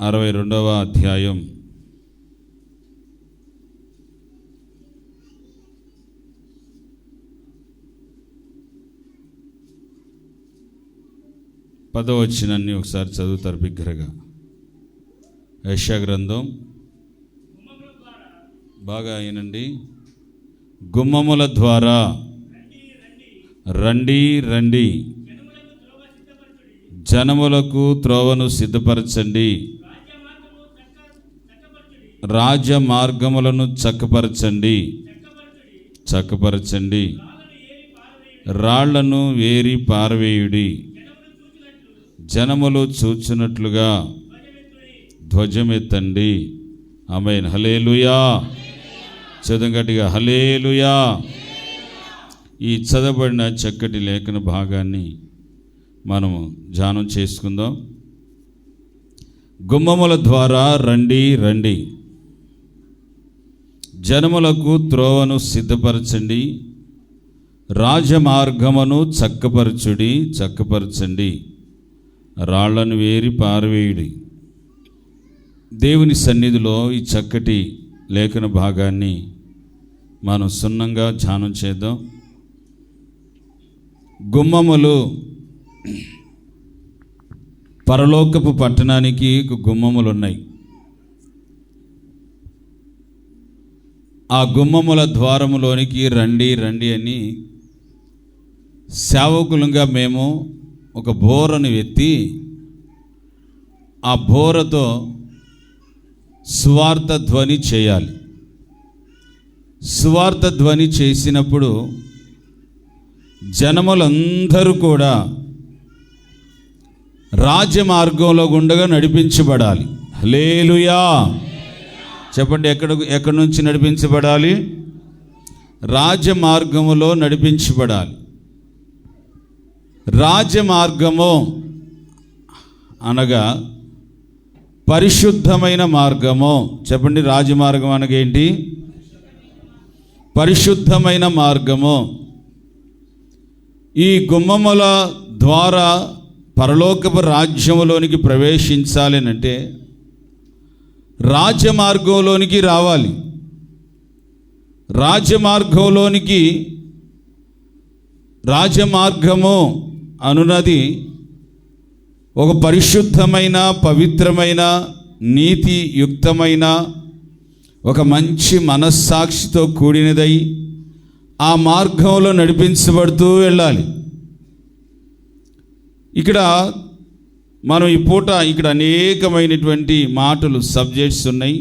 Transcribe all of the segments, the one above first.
62వ అధ్యాయం 10వ వచనాన్ని ఒకసారి చదువుతారు బిగ్గరగా. యెషయా గ్రంథం బాగా అయినండి. గుమ్మముల ద్వారా రండి రండి, జనములకు త్రోవను సిద్ధపరచండి, రాజ మార్గములను చక్కపరచండి చక్కపరచండి, రాళ్లను వేరి పారవేయుడి, జనములు చూచున్నట్లుగా ధ్వజమెత్తండి. ఆమేన్. హల్లెలూయా. చదవండి గట్టిగా, హల్లెలూయా. ఈ చదవబడిన చక్కటి లేఖన భాగాన్ని మనము ధ్యానం చేసుకుందాం. గుమ్మముల ద్వారా రండి రండి, జనములకు త్రోవను సిద్ధపరచండి, రాజమార్గమును చక్కపరచుడి చక్కపరచండి, రాళ్లను వేరి పారవేయుడి. దేవుని సన్నిధిలో ఈ చక్కటి లేఖన భాగాన్ని మనం సున్నంగా ధ్యానం చేద్దాం. గుమ్మములు, పరలోకపు పట్టణానికి గుమ్మములు ఉన్నాయి. ఆ గుమ్మముల ద్వారములోనికి రండి రండి అని సేవకులుగా మేము ఒక బోరను ఎత్తి ఆ బోరతో సువార్త ధ్వని చేయాలి. సువార్త ధ్వని చేసినప్పుడు జనములందరూ కూడా రాజమార్గంలో గుండగా నడిపించబడాలి. హల్లెలూయా. చెప్పండి, ఎక్కడి నుంచి నడిపించబడాలి? రాజమార్గములో నడిపించబడాలి. రాజమార్గము అనగా పరిశుద్ధమైన మార్గము. చెప్పండి, రాజమార్గం అనగా ఏంటి? పరిశుద్ధమైన మార్గము. ఈ గుమ్మముల ద్వారా పరలోకపు రాజ్యములోనికి ప్రవేశించాలనంటే రాజమార్గంలోనికి రావాలి. రాజమార్గము అనున్నది ఒక పరిశుద్ధమైన, పవిత్రమైన, నీతియుక్తమైన, ఒక మంచి మనస్సాక్షితో కూడినదై ఆ మార్గంలో నడిపించబడుతూ వెళ్ళాలి. ఇక్కడ మనం ఈ పూట ఇక్కడ అనేకమైనటువంటి మాటలు, సబ్జెక్ట్స్ ఉన్నాయి.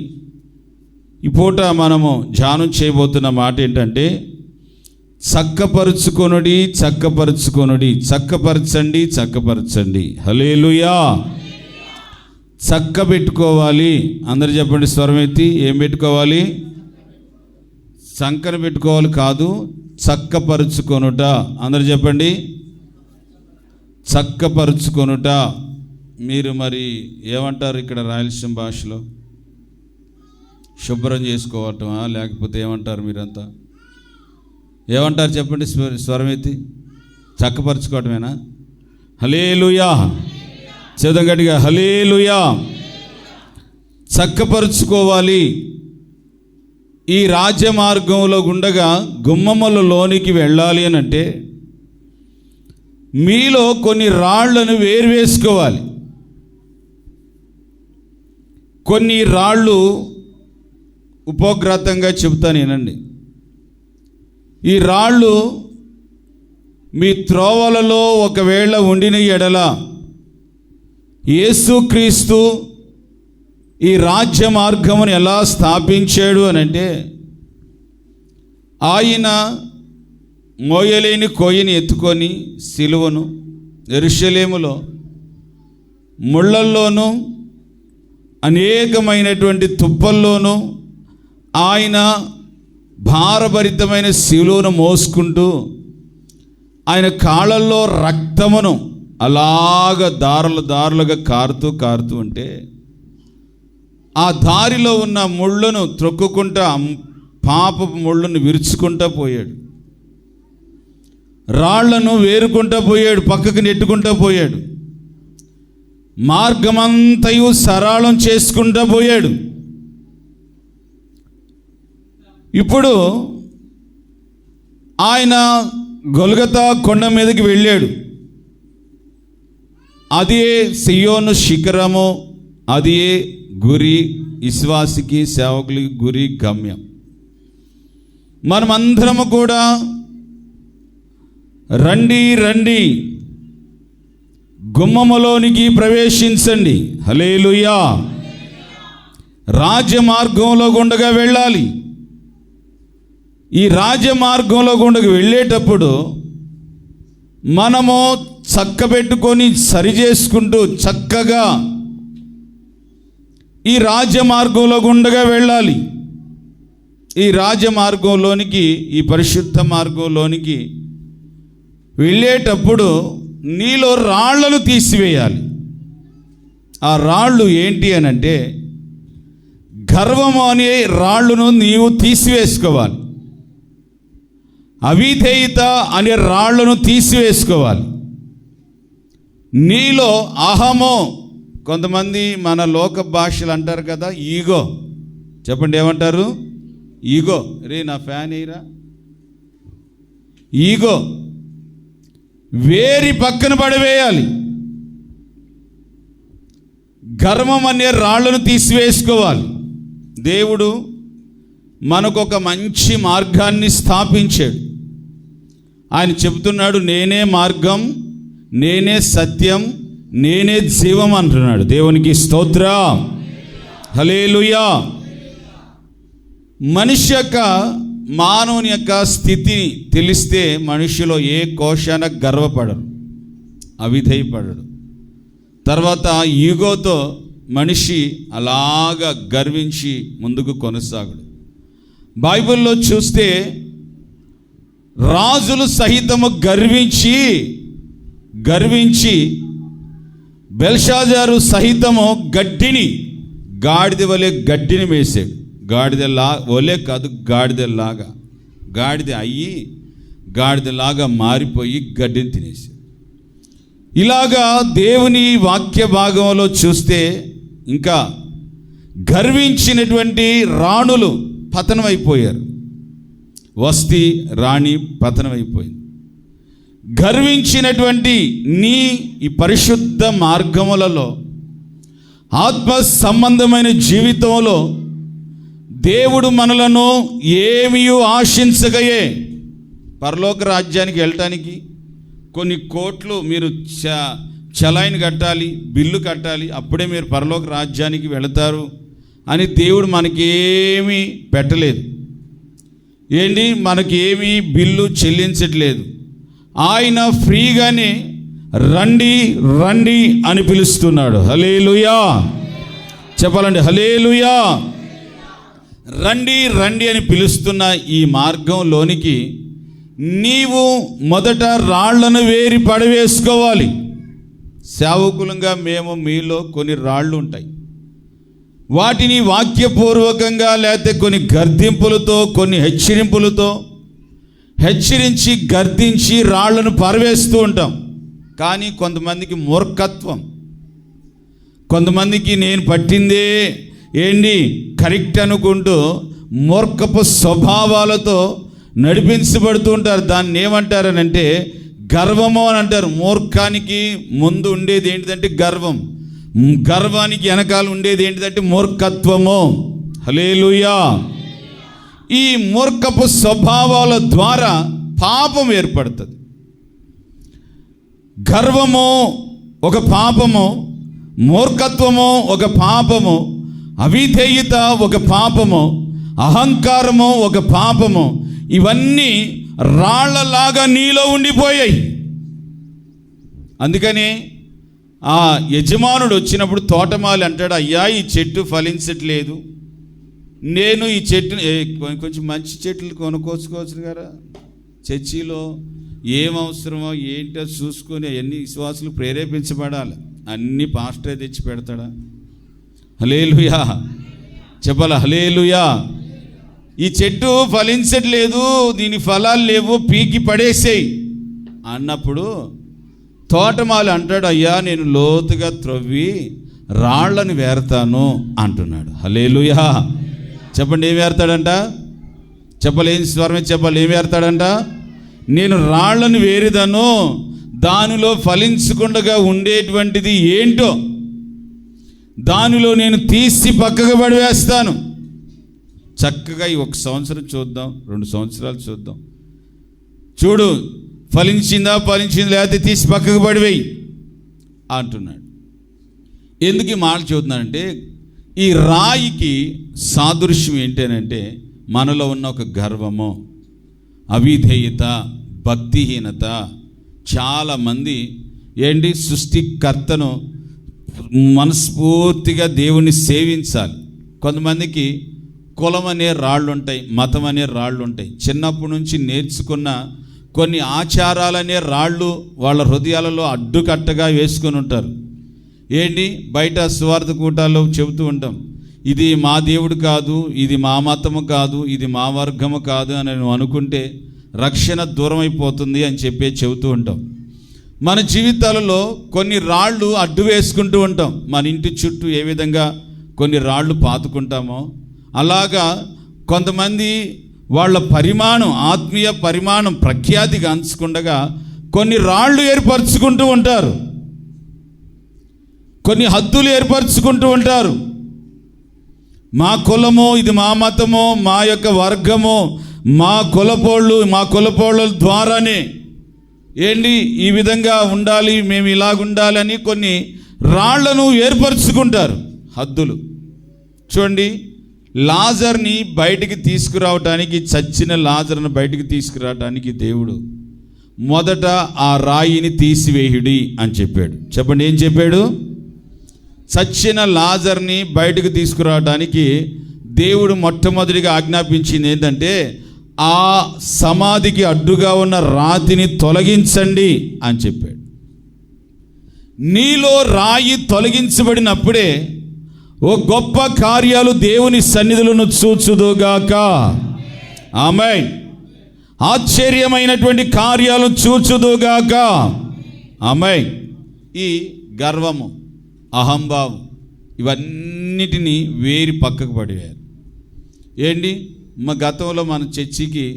ఈ పూట మనము ధ్యానం చేయబోతున్న మాట ఏంటంటే చక్కపరుచుకొనుడి చక్కపరుచుకొనుడి, చక్కపరచండి చక్కపరచండి. హల్లెలూయా. చక్క పెట్టుకోవాలి. అందరు చెప్పండి స్వరం ఎత్తి. ఏం పెట్టుకోవాలి? సంకన పెట్టుకోవాలి కాదు, చక్కపరుచుకొనుట. అందరు చెప్పండి, చక్కపరుచుకొనుట. మీరు మరి ఏమంటారు ఇక్కడ రాయలసీమ భాషలో? శుభ్రం చేసుకోవటమా, లేకపోతే ఏమంటారు మీరంతా? ఏమంటారు చెప్పండి స్వరం ఎత్తి. చక్కపరుచుకోవటమేనా? హల్లెలూయా. చదవండి గట్టిగా, హల్లెలూయా. చక్కపరుచుకోవాలి. ఈ రాజ్యమార్గంలో గుండగా గుమ్మములలోనికి వెళ్ళాలి అని అంటే మీలో కొన్ని రాళ్లను వేరువేసుకోవాలి. కొన్ని రాళ్ళు ఉపోగ్రతంగా చెబుతాను వినండి. ఈ రాళ్ళు మీ త్రోవలలో ఒకవేళ ఉండిన ఎడల యేసుక్రీస్తు ఈ రాజ్య మార్గమును ఎలా స్థాపించాడు అని అంటే ఆయన మోయలేని కోయిని ఎత్తుకొని సిలువను యెరూషలేములో ముళ్ళల్లోనూ అనేకమైనటువంటి తుప్పల్లోనూ ఆయన భారభరితమైన సిలువను మోసుకుంటూ ఆయన కాళ్ళల్లో రక్తమును అలాగ దారులుగా కారుతూ ఉంటే ఆ దారిలో ఉన్న ముళ్ళను త్రొక్కుకుంటా, పాపపు ముళ్ళను విరుచుకుంటా పోయాడు. రాళ్లను వేరుకుంటా పోయాడు, పక్కకు నెట్టుకుంటా పోయాడు. మార్గమంతయు సరళం చేసుకుంటూ పోయాడు. ఇప్పుడు ఆయన గొల్గతా కొండ మీదకి వెళ్ళాడు. అదే సియోను శిఖరము, అదే గురి, విశ్వాసికి సేవకులకి గురి, గమ్యం. మనమందరము కూడా రండి రండి గుమ్మములోనికి ప్రవేశించండి, హల్లెలూయా. రాజమార్గంలో గుండగా వెళ్ళాలి. ఈ రాజమార్గంలో గుండగా వెళ్ళేటప్పుడు మనము చక్కబెట్టుకొని సరి చేసుకుంటూ చక్కగా ఈ రాజమార్గంలో గుండగా వెళ్ళాలి. ఈ రాజమార్గంలోనికి, ఈ పరిశుద్ధ మార్గంలోనికి వెళ్ళేటప్పుడు నీలో రాళ్లను తీసివేయాలి. ఆ రాళ్ళు ఏంటి అని అంటే, గర్వము అనే రాళ్ళను నీవు తీసివేసుకోవాలి. అవిధేయత అనే రాళ్లను తీసివేసుకోవాలి. నీలో అహమో, కొంతమంది మన లోక భాషలు అంటారు కదా, ఈగో. చెప్పండి, ఏమంటారు? ఈగో. రే నా ఫ్యాన్ ఎయిరా. ఈగో వేరి పక్కన పడవేయాలి. గర్వం అనే రాళ్లను తీసివేసుకోవాలి. దేవుడు మనకొక మంచి మార్గాన్ని స్థాపించాడు. ఆయన చెబుతున్నాడు, నేనే మార్గం, నేనే సత్యం, నేనే జీవం అంటున్నాడు. దేవునికి స్తోత్రం, హల్లెలూయా. మనిషి యొక్క, మానవుని యొక్క స్థితి తెలిస్తే మనిషిలో ఏ కోశాన గర్వపడడు, అవిధేయపడడు. తర్వాత ఈగోతో మనిషి అలాగా గర్వించి ముందుకు కొనసాగడు. బైబిల్లో చూస్తే రాజులు సహితము గర్వించి బెల్షాజారు సహితము గాడిద వలె గడ్డిని వేసాడు. గాడిదలా వలే కాదు, గాడిద అయ్యి గాడిదలాగా మారిపోయి గడ్డిని తినేసాడు. ఇలాగా దేవుని వాక్య భాగంలో చూస్తే ఇంకా గర్వించినటువంటి రాణులు పతనమైపోయారు. వస్తీ రాణి పతనమైపోయింది. గర్వించినటువంటి ఈ పరిశుద్ధ మార్గములలో, ఆత్మ సంబంధమైన జీవితంలో దేవుడు మనలను ఏమీ ఆశించగయే. పరలోక రాజ్యానికి వెళ్ళటానికి కొన్ని కోట్లు మీరు చలాయిని కట్టాలి, బిల్లు కట్టాలి, అప్పుడే మీరు పరలోక రాజ్యానికి వెళతారు అని దేవుడు మనకేమీ పెట్టలేదు. ఏంటి, మనకేమీ బిల్లు చెల్లించట్లేదు. ఆయన ఫ్రీగానే రండి రండి అని పిలుస్తున్నాడు. హల్లెలూయా చెప్పాలండి, హల్లెలూయా. రండి రండి అని పిలుస్తున్న ఈ మార్గంలోనికి నీవు మొదట రాళ్లను వేరి పడవేసుకోవాలి. సేవకులంగా మేము మీలో కొన్ని రాళ్ళు ఉంటాయి. వాటిని వాక్యపూర్వకంగా లేకపోతే కొన్ని గర్దింపులతో, కొన్ని హెచ్చరింపులతో హెచ్చరించి గర్దించి రాళ్లను పారవేస్తూ ఉంటాం. కానీ కొంతమందికి మూర్ఖత్వం, కొంతమందికి నేను పట్టిందే ఏంటి కరెక్ట్ అనుకుంటూ మూర్ఖపు స్వభావాలతో నడిపించబడుతూ ఉంటారు. దాన్ని ఏమంటారనంటే గర్వము అని అంటారు. మూర్ఖానికి ముందు ఉండేది ఏంటిదంటే గర్వం, గర్వానికి వెనకాల ఉండేది ఏంటిదంటే మూర్ఖత్వము. హల్లెలూయా. ఈ మూర్ఖపు స్వభావాల ద్వారా పాపం ఏర్పడుతుంది. గర్వము ఒక పాపము, మూర్ఖత్వము ఒక పాపము, అవిధేయత ఒక పాపము, అహంకారము ఒక పాపము. ఇవన్నీ రాళ్లలాగా నీలో ఉండిపోయాయి. అందుకని ఆ యజమానుడు వచ్చినప్పుడు తోటమాలి అంటాడు, అయ్యా ఈ చెట్టు ఫలించట్లేదు, నేను ఈ చెట్టు కొంచెం మంచి చెట్లు కొనుక్కోవచ్చు కదా, చర్చిలో ఏం అవసరమో ఏంటో చూసుకొని అవన్నీ విశ్వాసులు ప్రేరేపించబడాలి. అన్ని పాస్టరే తెచ్చి పెడతాడా? హల్లెలూయా చెప్పాలా, హల్లెలూయా. ఈ చెట్టు ఫలించట్లేదు, దీని ఫలాలు లేవు, పీకి పడేసేయి అన్నప్పుడు తోటమాలి అంటాడు, అయ్యా నేను లోతుగా త్రవ్వి రాళ్లను వేరతాను అంటున్నాడు. హల్లెలూయా. చెప్పండి, ఏం వేరతాడంట? చెప్పాలి, ఏం స్వరమే చెప్పాలి, ఏం వేరతాడంట? నేను రాళ్లను వేరేదను, దానిలో ఫలించకుండా ఉండేటువంటిది ఏంటో దానిలో నేను తీసి పక్కకు పడివేస్తాను. చక్కగా ఈ 1 సంవత్సరం చూద్దాం, 2 సంవత్సరాలు చూద్దాం, చూడు ఫలించిందా లేకపోతే తీసి పక్కకు పడివేయి అంటున్నాడు. ఎందుకు ఈ మాట చూస్తున్నానంటే, ఈ రాయికి సాదృశ్యం ఏంటంటే మనలో ఉన్న ఒక గర్వము, అవిధేయత, భక్తిహీనత. చాలామంది సృష్టికర్తను మనస్ఫూర్తిగా దేవుణ్ణి సేవించాలి. కొంతమందికి కులం అనే రాళ్ళు ఉంటాయి, మతం అనే రాళ్ళు ఉంటాయి. చిన్నప్పటి నుంచి నేర్చుకున్న కొన్ని ఆచారాలనే రాళ్ళు వాళ్ళ హృదయాలలో అడ్డుకట్టగా వేసుకొని ఉంటారు. బయట సువార్త కూటాల్లో చెబుతూ ఉంటాం, ఇది మా దేవుడు కాదు, ఇది మా మతము కాదు, ఇది మా వర్గము కాదు అని అనుకుంటే రక్షణ దూరం అయిపోతుంది అని చెబుతూ ఉంటాం. మన జీవితాలలో కొన్ని రాళ్ళు అడ్డు వేసుకుంటూ ఉంటాం. మన ఇంటి చుట్టూ ఏ విధంగా కొన్ని రాళ్ళు పాతుకుంటామో అలాగా కొంతమంది వాళ్ళ పరిమాణం, ఆత్మీయ పరిమాణం ప్రఖ్యాతిగా అంచుకుండగా కొన్ని రాళ్ళు ఏర్పరచుకుంటూ ఉంటారు, కొన్ని హద్దులు ఏర్పరచుకుంటూ ఉంటారు. మా కులము, ఇది మా మతము, మా యొక్క వర్గము, మా కులపోళ్ళ ద్వారానే ఈ విధంగా ఉండాలి, మేము ఇలాగుండాలని కొన్ని రాళ్లను ఏర్పరచుకుంటారు, హద్దులు. చూడండి, లాజర్ని బయటికి తీసుకురావటానికి, చచ్చిన లాజర్ను బయటికి తీసుకురావటానికి దేవుడు మొదట ఆ రాయిని తీసివేయుడి అని చెప్పాడు. చెప్పండి, ఏం చెప్పాడు? చచ్చిన లాజర్ని బయటకు తీసుకురావడానికి దేవుడు మొట్టమొదటిగా ఆజ్ఞాపించింది ఏంటంటే, ఆ సమాధికి అడ్డుగా ఉన్న రాతిని తొలగించండి అని చెప్పాడు. నీలో రాయి తొలగించబడినప్పుడే ఓ గొప్ప కార్యాలు దేవుని సన్నిధులను చూచుదుగాక. ఆమేన్. ఆశ్చర్యమైనటువంటి కార్యాలు చూచుదుగాక. ఆమేన్. ఈ గర్వము, అహంభావం ఇవన్నిటినీ వేరి పక్కకు పడివేయాలి. మా గతంలో మన చర్చికి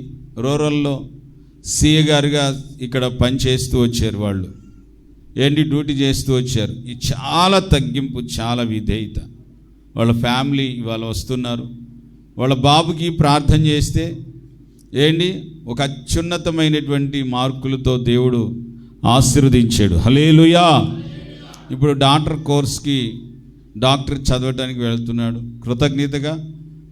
రూరల్లో సీఏ గారుగా ఇక్కడ పనిచేస్తూ వచ్చారు. వాళ్ళు డ్యూటీ చేస్తూ వచ్చారు. ఇది చాలా తగ్గింపు, చాలా విధేయత. వాళ్ళ ఫ్యామిలీ ఇవాళ వస్తున్నారు. వాళ్ళ బాబుకి ప్రార్థన చేస్తే ఒక అత్యున్నతమైనటువంటి మార్కులతో దేవుడు ఆశీర్వదించాడు. హల్లెలూయా. ఇప్పుడు డాక్టర్ చదవటానికి వెళ్తున్నాడు. కృతజ్ఞతగా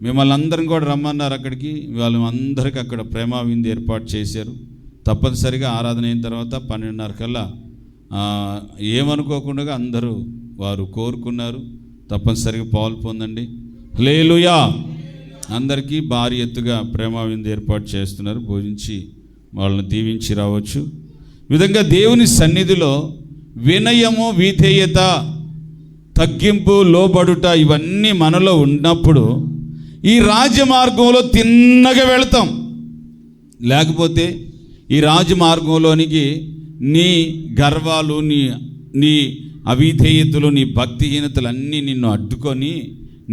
మిమ్మల్ని అందరం కూడా రమ్మన్నారు అక్కడికి. వాళ్ళందరికీ అక్కడ ప్రేమ విందు ఏర్పాటు చేశారు. తప్పనిసరిగా ఆరాధన అయిన తర్వాత 12:30 కల్లా ఏమనుకోకుండా అందరూ వారు కోరుకున్నారు, తప్పనిసరిగా పాలు పొందండి. హల్లెలూయా. అందరికీ భారీ ఎత్తుగా ప్రేమ విందు ఏర్పాటు చేస్తున్నారు. భోజించి వాళ్ళని దీవించి రావచ్చు. ఈ విధంగా దేవుని సన్నిధిలో వినయము, విధేయత, తగ్గింపు, లోబడుట ఇవన్నీ మనలో ఉన్నప్పుడు ఈ రాజమార్గంలో తిన్నగా వెళతాం. లేకపోతే ఈ రాజమార్గంలోనికి నీ గర్వాలు, నీ అవిధేయతలు, నీ భక్తిహీనతలు అన్నీ నిన్ను అడ్డుకొని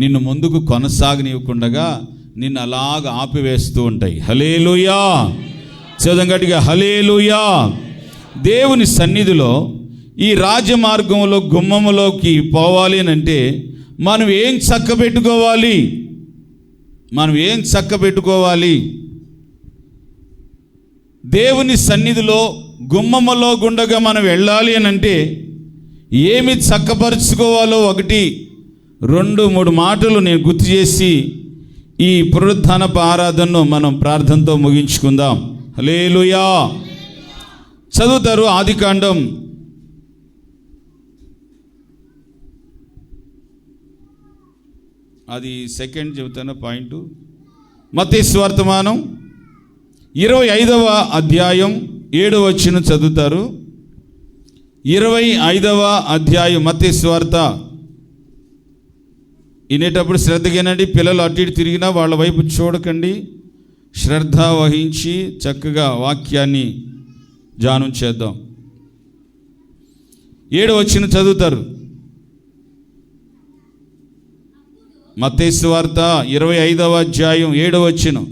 నిన్ను ముందుకు కొనసాగనివ్వకుండా నిన్ను అలాగ ఆపివేస్తూ ఉంటాయి. హల్లెలూయా. చదవంగట్టిగా హల్లెలూయా. దేవుని సన్నిధిలో ఈ రాజమార్గంలో గుమ్మములోకి పోవాలి అంటే మనం ఏం చక్కబెట్టుకోవాలి? దేవుని సన్నిధిలో గుమ్మములో గుండగా మనం వెళ్ళాలి అని అంటే ఏమి చక్కపరుచుకోవాలో 1, 2, 3 మాటలు నేను గుర్తు చేసి ఈ పునరుత్థానపు ఆరాధనను మనం ప్రార్థనతో ముగించుకుందాం. హల్లెలూయా. చదువుతారు ఆదికాండం 2nd చెబుతాను పాయింట్. మత్తయి సువార్తమానం 25వ అధ్యాయం 7వ వచనం చదువుతారు. 25వ అధ్యాయం మత్తయి సువార్త. వినేటప్పుడు శ్రద్ధగానండి. పిల్లలు అటు ఇటు తిరిగినా వాళ్ళ వైపు చూడకండి. శ్రద్ధ వహించి చక్కగా వాక్యాన్ని ధ్యానం చేద్దాం. 7వ వచనం చదువుతారు. మత్తయి సువార్త 25వ అధ్యాయం 7వ వచనం.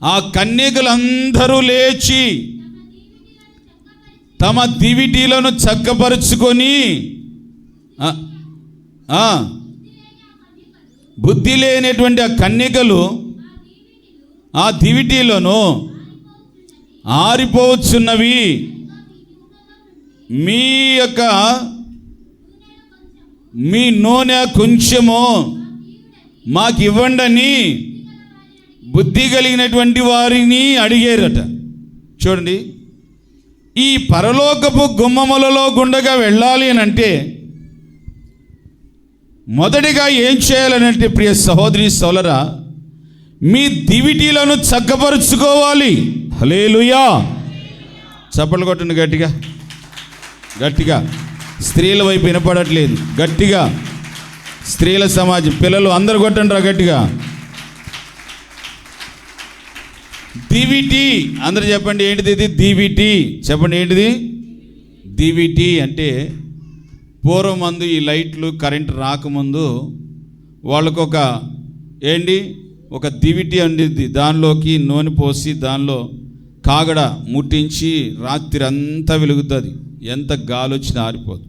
ఆ కన్యకలందరూ లేచి తమ దివిటీలను చక్కపరుచుకొని, బుద్ధి లేనటువంటి ఆ కన్యకలు ఆ దివిటీలను ఆరిపోవచ్చున్నవి, మీ నూనె కొంచెము మాకు ఇవ్వండి బుద్ధి కలిగినటువంటి వారిని అడిగారట. చూడండి, ఈ పరలోకపు గుమ్మములలో గుండగా వెళ్ళాలి అని అంటే మొదటిగా ఏం చేయాలనంటే, ప్రియ సహోదరి సోదరా, మీ దివిటీలను చక్కపరుచుకోవాలి. హల్లెలూయా. చప్పట్లు కొట్టండి గట్టిగా గట్టిగా. స్త్రీల వైపు వినపడట్లేదు, గట్టిగా. స్త్రీల సమాజం, పిల్లలు అందరు కొట్టండి రా గట్టిగా. దివిటి అందరు చెప్పండి, ఏంటిది ఇది? దివిటి చెప్పండి, ఏంటిది? దివిటి అంటే పూర్వమందు ఈ లైట్లు కరెంట్ రాకముందు వాళ్ళకొక ఒక దివిటి అండి, దానిలోకి నూనె పోసి దానిలో కాగడ ముట్టించి రాత్రి అంతా వెలుగుతుంది, ఎంత గాలి వచ్చినా ఆరిపోదు.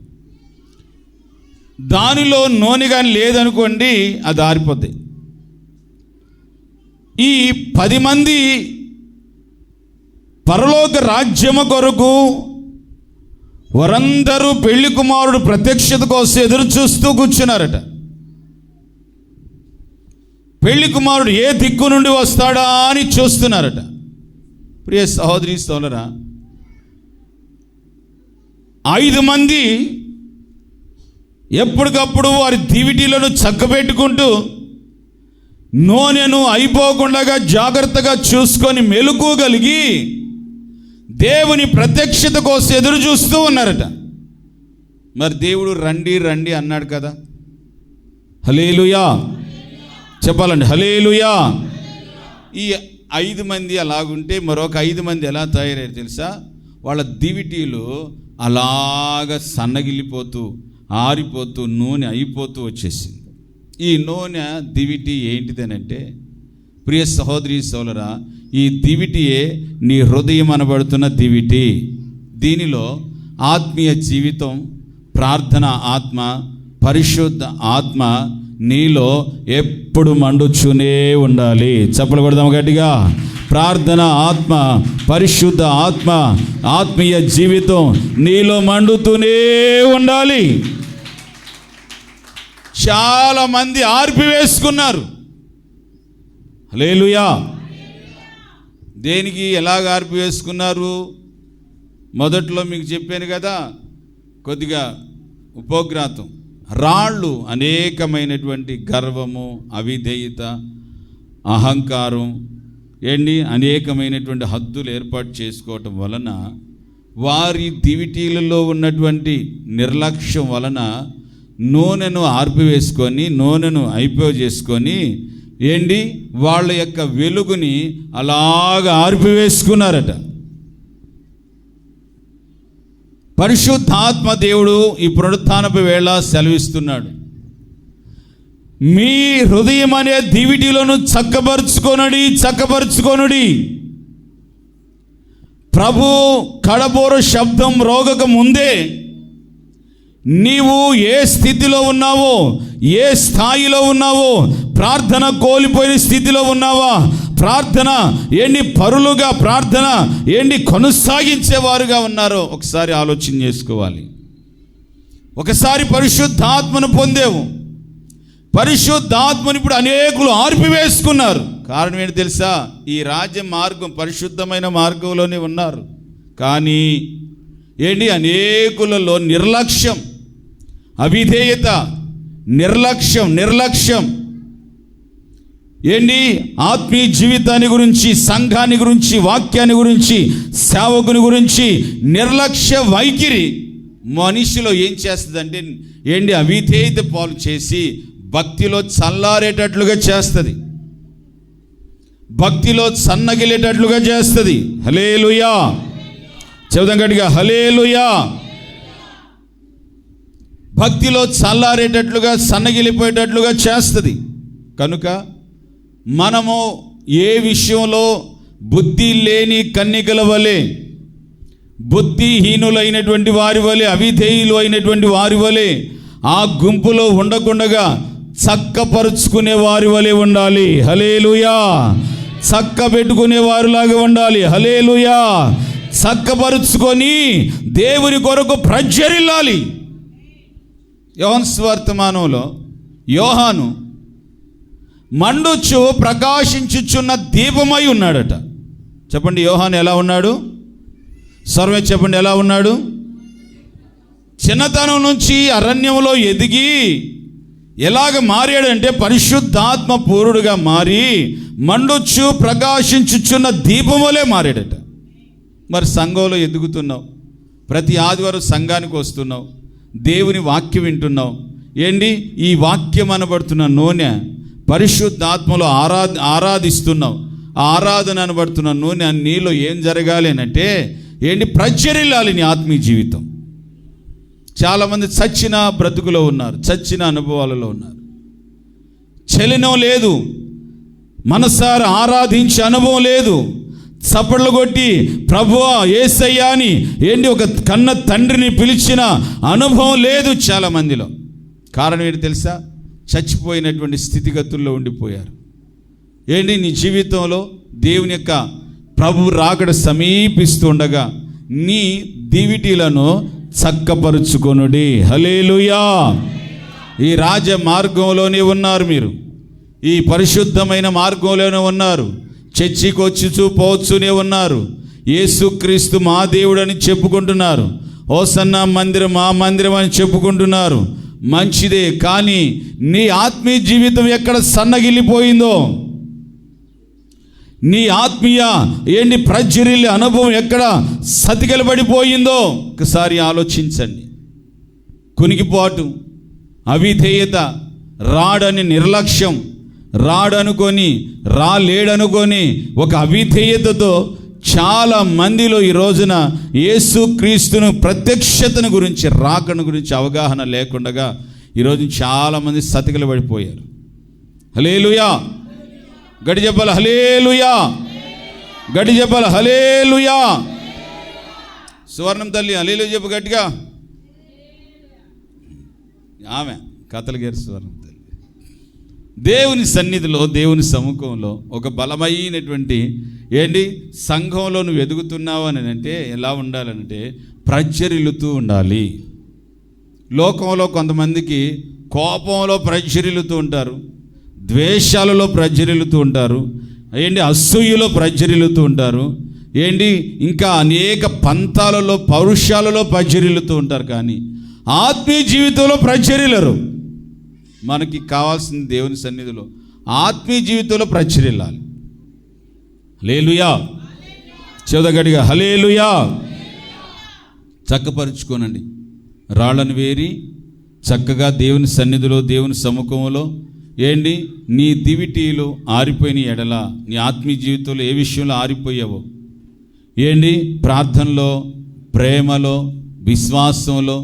దానిలో నూనె కానీ లేదనుకోండి, అది ఆరిపోద్ది. ఈ 10 మంది పరలోక రాజ్యము కొరకు వారందరూ పెళ్లి కుమారుడు ప్రత్యక్షత కోసం ఎదురు చూస్తూ కూర్చున్నారట. పెళ్లి కుమారుడు ఏ దిక్కు నుండి వస్తాడా అని చూస్తున్నారట. ప్రియ సహోదరి సోదరా, 5 మంది ఎప్పటికప్పుడు వారి దివిటీలను చక్కబెట్టుకుంటూ నూనెను అయిపోకుండా జాగ్రత్తగా చూసుకొని మెలకువగలిగి దేవుని ప్రత్యక్షత కోసం ఎదురు చూస్తూ ఉన్నారట. మరి దేవుడు రండి రండి అన్నాడు కదా. హల్లెలూయా చెప్పాలండి, హల్లెలూయా. ఈ 5 మంది అలాగుంటే మరొక 5 మంది ఎలా తయారయ్యారు తెలుసా? వాళ్ళ దివిటీలు అలాగ సన్నగిల్లిపోతూ ఆరిపోతూ నూనె అయిపోతూ వచ్చేసింది. ఈ నూనె దివిటి ఏంటిదనంటే, ప్రియ సహోదరి సోదరా, ఈ దివిటియే నీ హృదయం అనబడుతున్న దివిటి. దీనిలో ఆత్మీయ జీవితం, ప్రార్థన ఆత్మ, పరిశుద్ధ ఆత్మ నీలో ఎప్పుడు మండుచునే ఉండాలి. చప్పలు కొడదాం గట్టిగా. ప్రార్థన ఆత్మ, పరిశుద్ధ ఆత్మ, ఆత్మీయ జీవితం నీలో మండుతూనే ఉండాలి. చాలా మంది ఆర్పివేసుకున్నారు. హల్లెలూయా. దేనికి ఎలాగ ఆర్పివేసుకున్నారు? మొదట్లో మీకు చెప్పాను కదా, కొద్దిగా ఉపోగ్రాతం, రాళ్ళు, అనేకమైనటువంటి గర్వము, అవిధేయత, అహంకారం, అనేకమైనటువంటి హద్దులు ఏర్పాటు చేసుకోవటం వలన వారి దివిటీలలో ఉన్నటువంటి నిర్లక్ష్యం వలన నూనెను ఆర్పివేసుకొని, నూనెను చేసుకొని వాళ్ళ యొక్క వెలుగుని అలాగ ఆర్పివేసుకున్నారట. పరిశుద్ధాత్మ దేవుడు ఈ పునరుత్థానపు వేళ సెలవిస్తున్నాడు, మీ హృదయం అనే దివిటీలను చక్కపరుచుకొనుడి. ప్రభు కడబోరు శబ్దం రోగక ముందే నీవు ఏ స్థితిలో ఉన్నావో, ఏ స్థాయిలో ఉన్నావో, ప్రార్థన కోల్పోయిన స్థితిలో ఉన్నావా, ప్రార్థన పరులుగా ప్రార్థన కొనసాగించేవారుగా ఉన్నారో ఒకసారి ఆలోచన చేసుకోవాలి. ఒకసారి పరిశుద్ధాత్మను పొందేవు, పరిశుద్ధాత్మను ఇప్పుడు అనేకులు ఆర్పివేసుకున్నారు. కారణం ఏంటి తెలుసా? ఈ రాజ్య మార్గం పరిశుద్ధమైన మార్గంలోనే ఉన్నారు, కానీ అనేకులలో నిర్లక్ష్యం, అవిధేయత, నిర్లక్ష్యం ఆత్మీయ జీవితాన్ని గురించి, సంఘాన్ని గురించి, వాక్యాన్ని గురించి, సేవకుని గురించి నిర్లక్ష్య వైఖరి మనిషిలో ఏం చేస్తుందంటే అవిధేయత పాలు చేసి భక్తిలో చల్లారేటట్లుగా చేస్తుంది, భక్తిలో సన్నగిలేటట్లుగా చేస్తుంది. హల్లెలూయా చెబుదాం గట్టిగా, హల్లెలూయా. భక్తిలో చల్లారేటట్లుగా, సన్నగిలిపోయేటట్లుగా చేస్తుంది. కనుక మనము ఏ విషయంలో బుద్ధి లేని కన్యకల వలె, బుద్ధిహీనులైనటువంటి వారి వలె, అవిధేయులు అయినటువంటి వారి వలె ఆ గుంపులో ఉండకుండగా చక్కపరుచుకునే వారి వలె ఉండాలి. హల్లెలూయా. చక్క పెట్టుకునే వారిలాగా ఉండాలి. హల్లెలూయా. చక్కపరుచుకొని దేవుని కొరకు ప్రజ్వరిల్లాలి. యోహాను సువార్తమానంలో యోహాను మండుచు ప్రకాశించుచున్న దీపమై ఉన్నాడట. చెప్పండి, యోహాను ఎలా ఉన్నాడు? సర్వే చెప్పండి, ఎలా ఉన్నాడు? చిన్నతనం నుంచి అరణ్యంలో ఎదిగి ఎలాగ మారాడంటే పరిశుద్ధాత్మ పూర్ణుడుగా మారి మండుచు ప్రకాశించుచున్న దీపములే మారాడట. మరి సంఘంలో ఎదుగుతున్నావు, ప్రతి ఆదివారం సంఘానికి వస్తున్నావు, దేవుని వాక్యం వింటున్నావు. ఏంటి ఈ వాక్యం అనబడుతున్న నూనె పరిశుద్ధాత్మలో ఆరాధిస్తున్నావు. ఆ ఆరాధన అనబడుతున్న నూనె నీలో ఏం జరగాలి అంటే ఏంటి? ప్రజ్వరిల్లాలి నీ ఆత్మీయ జీవితం. చాలామంది చచ్చిన బ్రతుకులో ఉన్నారు, చచ్చిన అనుభవాలలో ఉన్నారు. చలనం లేదు, మనసారా ఆరాధించే అనుభవం లేదు, చప్పట్లు కొట్టి ప్రభువా యేసయ్యా అని ఏంటి ఒక కన్న తండ్రిని పిలిచిన అనుభవం లేదు చాలామందిలో. కారణం ఏంటి తెలుసా? చచ్చిపోయినటువంటి స్థితిగతుల్లో ఉండిపోయారు. ఏంటి నీ జీవితంలో దేవుని యొక్క ప్రభు రాకడ సమీపిస్తుండగా నీ దివిటీలను చక్కపరుచుకొనుడి. హల్లెలూయా. ఈ రాజ మార్గంలోనే ఉన్నారు మీరు, ఈ పరిశుద్ధమైన మార్గంలోనే ఉన్నారు. చర్చికి వచ్చి పోవచ్చునే ఉన్నారు. యేసుక్రీస్తు మా దేవుడని చెప్పుకుంటున్నారు. హోసన్నా మందిరం మా మందిరం అని చెప్పుకుంటున్నారు. మంచిదే, కానీ నీ ఆత్మీయ జీవితం ఎక్కడ సన్నగిల్లిపోయిందో, నీ ఆత్మీయ ఏంటి ప్రజ్వరిల్లే అనుభవం ఎక్కడ సతికిలబడిపోయిందో ఒకసారి ఆలోచించండి. కునికిపోటు, అవిధేయత, రాడని నిర్లక్ష్యం, రాడనుకొని రాలేడనుకొని ఒక అవిధేయతతో చాలా మందిలో ఈ రోజున యేసుక్రీస్తును ప్రత్యక్షతను గురించి, రాకను గురించి అవగాహన లేకుండా ఈరోజు చాలామంది సతికిల పడిపోయారు. హల్లెలూయా. గడి చెప్పాలి హల్లెలూయా. గడి చెప్పాలి హల్లెలూయా. సువర్ణం తల్లి హల్లెలూయా చెప్పు గట్టిగా. ఆమె కథలగేరు సువర్ణం తల్లి. దేవుని సన్నిధిలో, దేవుని సముఖంలో ఒక బలమైనటువంటి ఏంటి సంఘంలో నువ్వు ఎదుగుతున్నావు అని అంటే ఎలా ఉండాలంటే ప్రజ్వరిల్లుతూ ఉండాలి. లోకంలో కొంతమందికి కోపంలో ప్రజ్వరిల్లుతూ ఉంటారు, ద్వేషాలలో ప్రజ్వరిల్లుతూ ఉంటారు, ఏంటి అసూయలో ప్రజ్వరిల్లుతూ ఉంటారు, ఏంటి ఇంకా అనేక పంతాలలో పౌరుషాలలో ప్రజ్వరిల్లుతూ ఉంటారు. కానీ ఆత్మీయ జీవితంలో ప్రజ్వరిల్లరు. మనకి కావాల్సింది దేవుని సన్నిధిలో ఆత్మీయ జీవితంలో ప్రజ్వరిల్లాలి. హల్లెలూయా. చెవుదగడిగా హల్లెలూయా. చక్కపరుచుకోనండి, రాళ్ళను వేరి చక్కగా దేవుని సన్నిధిలో, దేవుని సముఖంలో ఏంటి నీ దివిటీలు ఆరిపోయిన ఎడల, నీ ఆత్మీయ జీవితంలో ఏ విషయంలో ఆరిపోయావో, ఏంటి ప్రార్థనలో, ప్రేమలో, విశ్వాసంలో,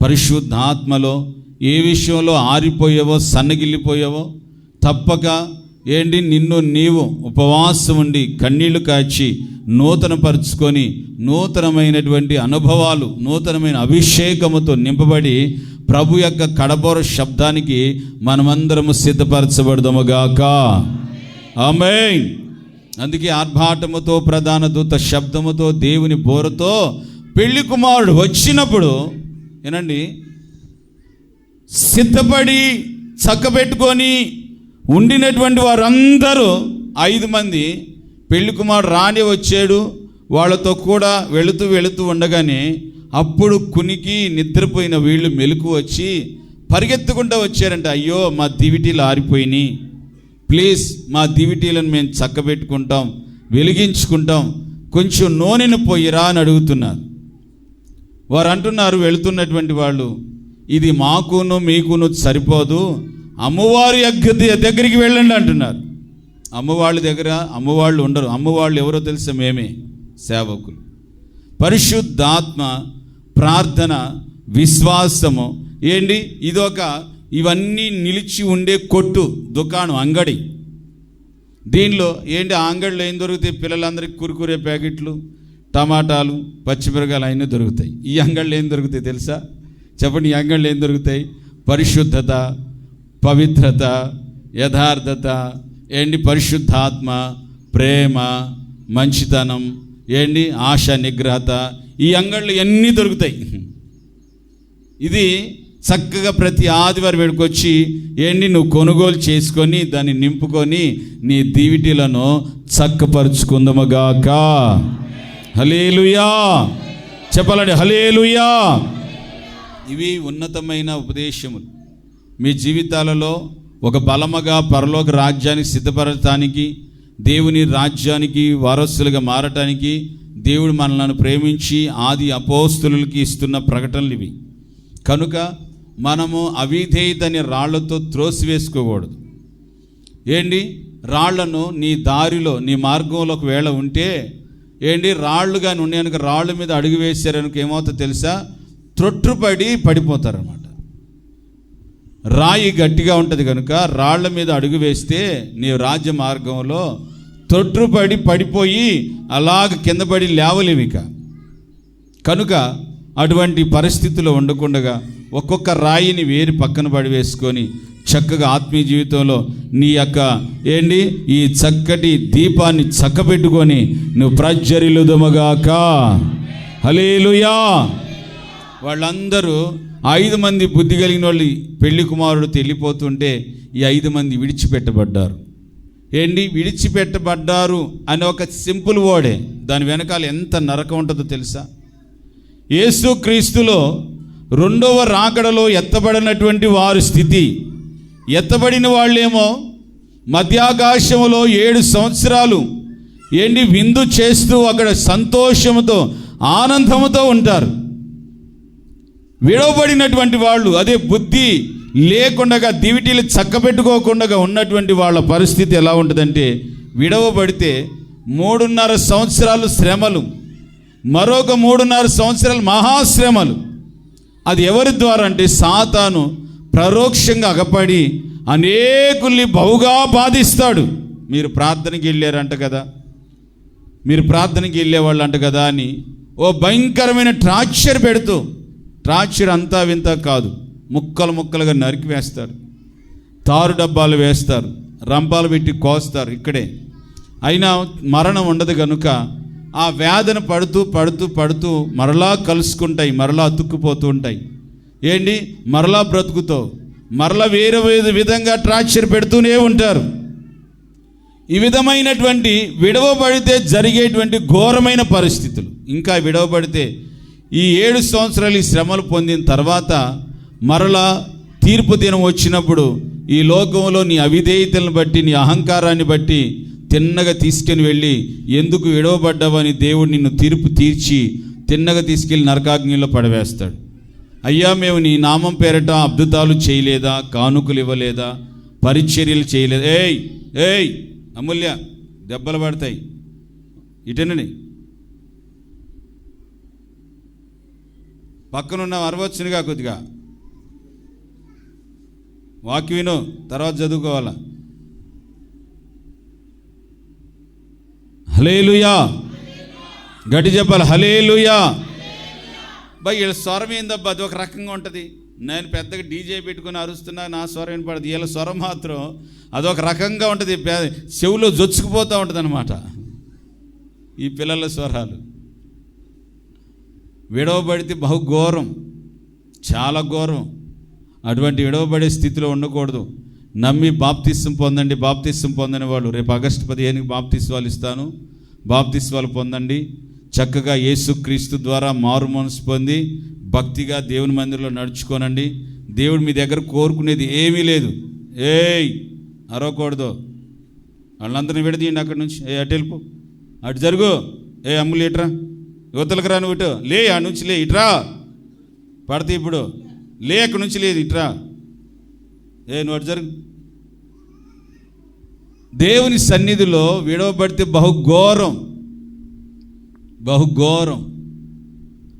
పరిశుద్ధాత్మలో ఏ విషయంలో ఆరిపోయావో, సన్నగిల్లిపోయావో తప్పక ఏంటి నిన్ను నీవు ఉపవాసం ఉండి కన్నీళ్లు కాచి నూతనపరుచుకొని నూతనమైనటువంటి అనుభవాలు, నూతనమైన అభిషేకముతో నింపబడి ప్రభు యొక్క కడబోర శబ్దానికి మనమందరము సిద్ధపరచబడదముగాక. ఆమేన్. అందుకే ఆర్భాటముతో, ప్రధాన దూత శబ్దముతో, దేవుని బోరతో పెళ్లి కుమారుడు వచ్చినప్పుడు ఏనండి సిద్ధపడి చక్కబెట్టుకొని ఉండినటువంటి వారందరూ 5 మంది పెళ్లి కుమారుడు రాని వచ్చాడు, వాళ్ళతో కూడా వెళుతూ ఉండగానే అప్పుడు కునికి నిద్రపోయిన వీళ్ళు మెలకు వచ్చి పరిగెత్తుకుంటూ వచ్చారంట. అయ్యో మా దివిటీలు ఆరిపోయినాయి, ప్లీజ్ మా దివిటీలను మేము చక్కబెట్టుకుంటాం, వెలిగించుకుంటాం, కొంచెం నూనెను పోయిరా అని అడుగుతున్నారు. వారు అంటున్నారు, వెళుతున్నటువంటి వాళ్ళు, ఇది మాకును మీకును సరిపోదు, అమ్మవారి దగ్గరికి వెళ్ళండి అంటున్నారు. అమ్మవాళ్ళ దగ్గర అమ్మవాళ్ళు ఉండరు. అమ్మవాళ్ళు ఎవరో తెలుసా? మేమే సేవకులు. పరిశుద్ధాత్మ, ప్రార్థన, విశ్వాసము. ఏంటి ఇవన్నీ నిలిచి ఉండే కొట్టు, దుకాణం, అంగడి. దీనిలో ఆ అంగడిలో ఏం దొరుకుతాయి? పిల్లలందరికీ కురుకురే ప్యాకెట్లు, టమాటాలు, పచ్చిమిరకాయలు అవన్నీ దొరుకుతాయి. ఈ అంగడిలో ఏం దొరుకుతాయి తెలుసా? చెప్పండి, ఈ అంగడిలో ఏం దొరుకుతాయి? పరిశుద్ధత, పవిత్రత, యథార్థత, పరిశుద్ధాత్మ, ప్రేమ, మంచితనం, ఆశ నిగ్రహత. ఈ అంగళ్ళు ఎన్ని దొరుకుతాయి. ఇది చక్కగా ప్రతి ఆదివారం వేడుకొచ్చి నువ్వు కొనుగోలు చేసుకొని దాన్ని నింపుకొని నీ దీవిటీలను చక్కపరుచుకుందముగాక. హల్లెలూయా చెప్పాలండి, హల్లెలూయా. ఇవి ఉన్నతమైన ఉపదేశములు మీ జీవితాలలో ఒక బలముగా పరలోక రాజ్యానికి సిద్ధపడటానికి, దేవుని రాజ్యానికి వారసులుగా మారటానికి దేవుడు మనల్ని ప్రేమించి ఆది అపోస్తులులకి ఇస్తున్న ప్రకటనలు ఇవి. కనుక మనము అవిధేయతని రాళ్లతో త్రోసివేసుకోకూడదు. రాళ్లను నీ దారిలో, నీ మార్గంలో ఒకవేళ ఉంటే రాళ్ళు కానీ ఉన్నాయనుక, రాళ్ళ మీద అడుగు వేసారనుక ఏమవుతుందో తెలుసా? త్రొట్టుపడి పడిపోతారన్నమాట. రాయి గట్టిగా ఉంటుంది కనుక రాళ్ల మీద అడుగు వేస్తే నీ రాజ్య మార్గంలో తొట్టుపడి పడిపోయి అలాగ కింద పడి లేవలేవిక. కనుక అటువంటి పరిస్థితుల్లో ఉండకుండా ఒక్కొక్క రాయిని వేరి పక్కన పడి వేసుకొని చక్కగా ఆత్మీయ జీవితంలో నీ యొక్క ఈ చక్కటి దీపాన్ని చక్కబెట్టుకొని నువ్వు ప్రజ్వరిల్లుదుమగాక. హల్లెలూయా. వాళ్ళందరూ 5 మంది బుద్ధి కలిగిన వాళ్ళు పెళ్లి కుమారుడు వెళ్ళిపోతుంటే ఈ 5 మంది విడిచిపెట్టబడ్డారు. విడిచిపెట్టబడ్డారు అనే ఒక సింపుల్ వర్డే దాని వెనకాల ఎంత నరకం ఉంటుందో తెలుసా? యేసుక్రీస్తులో రెండవ రాకడలో ఎత్తబడినటువంటి వారి స్థితి, ఎత్తబడిన వాళ్ళేమో మధ్యాకాశంలో 7 సంవత్సరాలు విందు చేస్తూ అక్కడ సంతోషంతో ఆనందంతో ఉంటారు. విడవబడినటువంటి వాళ్ళు, అదే బుద్ధి లేకుండా దివిటీలు చక్కబెట్టుకోకుండా ఉన్నటువంటి వాళ్ళ పరిస్థితి ఎలా ఉంటుందంటే, విడవబడితే 3.5 సంవత్సరాలు శ్రమలు, మరొక 3.5 సంవత్సరాలు మహాశ్రమలు. అది ఎవరి ద్వారా అంటే సాతాను పరోక్షంగా అగపడి అనేకుల్ని బహుగా బాధిస్తాడు. మీరు ప్రార్థనకి వెళ్ళారంట కదా, మీరు ప్రార్థనకి వెళ్ళేవాళ్ళు అంట కదా అని ఓ భయంకరమైన టార్చర్ పెడుతూ, టార్చర్ అంతా వింత కాదు, ముక్కలు ముక్కలుగా నరికి వేస్తారు, తారు డబ్బాలు వేస్తారు, రంపాలు పెట్టి కోస్తారు ఇక్కడే. అయినా మరణం ఉండదు కనుక ఆ వేదన పడుతూ పడుతూ పడుతూ మరలా కలుసుకుంటాయి, మరలా అతుక్కుపోతూ ఉంటాయి. మరలా బ్రతుకుతో మరలా వేరే విధంగా టార్చర్ పెడుతూనే ఉంటారు. ఈ విధమైనటువంటి విడవబడితే జరిగేటువంటి ఘోరమైన పరిస్థితులు. ఇంకా విడవబడితే ఈ 7 సంవత్సరాలు ఈ శ్రమలు పొందిన తర్వాత మరలా తీర్పు దినం వచ్చినప్పుడు ఈ లోకంలో నీ అవిధేయతలను బట్టి, నీ అహంకారాన్ని బట్టి తిన్నగా తీసుకుని వెళ్ళి ఎందుకు విడవబడ్డావని దేవుడు నిన్ను తీర్పు తీర్చి తిన్నగా తీసుకెళ్ళి నరకాగ్నిలో పడవేస్తాడు. అయ్యా, మేము నీ నామం పేరట అద్భుతాలు చేయలేదా, కానుకలు ఇవ్వలేదా, పరిచర్యలు చేయలేదా? ఏయ్ అమూల్య, దెబ్బలు పడతాయి, ఇటేనని పక్కనున్న అరవచ్చునిగా కొద్దిగా వాక్య విను, తర్వాత చదువుకోవాలా. హల్లెలూయా గట్టి చెప్పాలి, హల్లెలూయా. వీళ్ళ స్వరం ఏందబ్బా, అది ఒక రకంగా ఉంటుంది. నేను పెద్దగా డీజే పెట్టుకుని అరుస్తున్నా, నా స్వరం వినపడదు. వీళ్ళ స్వరం మాత్రం అదొక రకంగా ఉంటుంది, చెవులో జొచ్చుకుపోతూ ఉంటుంది అన్నమాట. ఈ పిల్లల స్వరాలు విడవబడితే బహు ఘోరం, చాలా ఘోరం. అటువంటి విడవబడే స్థితిలో ఉండకూడదు. నమ్మి బాప్తిస్వం పొందండి. బాప్తిస్వం పొందని వాళ్ళు రేపు ఆగస్టు 15కి బాప్తిస్వాలు ఇస్తాను, బాప్తిస్వాలు పొందండి. చక్కగా యేసుక్రీస్తు ద్వారా మారు మనసు పొంది భక్తిగా దేవుని మందిరంలో నడుచుకోనండి. దేవుడు మీ దగ్గర కోరుకునేది ఏమీ లేదు. అరవకూడదు. వాళ్ళందరినీ విడదీయండి అక్కడి నుంచి. అటు వెళ్ళిపో, అటు జరుగు. అమ్ములు ఇట్రా, యువతలకు రాను, ఇటు లే, ఆ నుంచి లే, ఇట్రా పడితే ఇప్పుడు లే, అక్కడి నుంచి లేదు, ఇట్రా, నువ్వు అటు జరుగు. దేవుని సన్నిధిలో విడవబడితే బహుఘోరం, బహుఘోరం.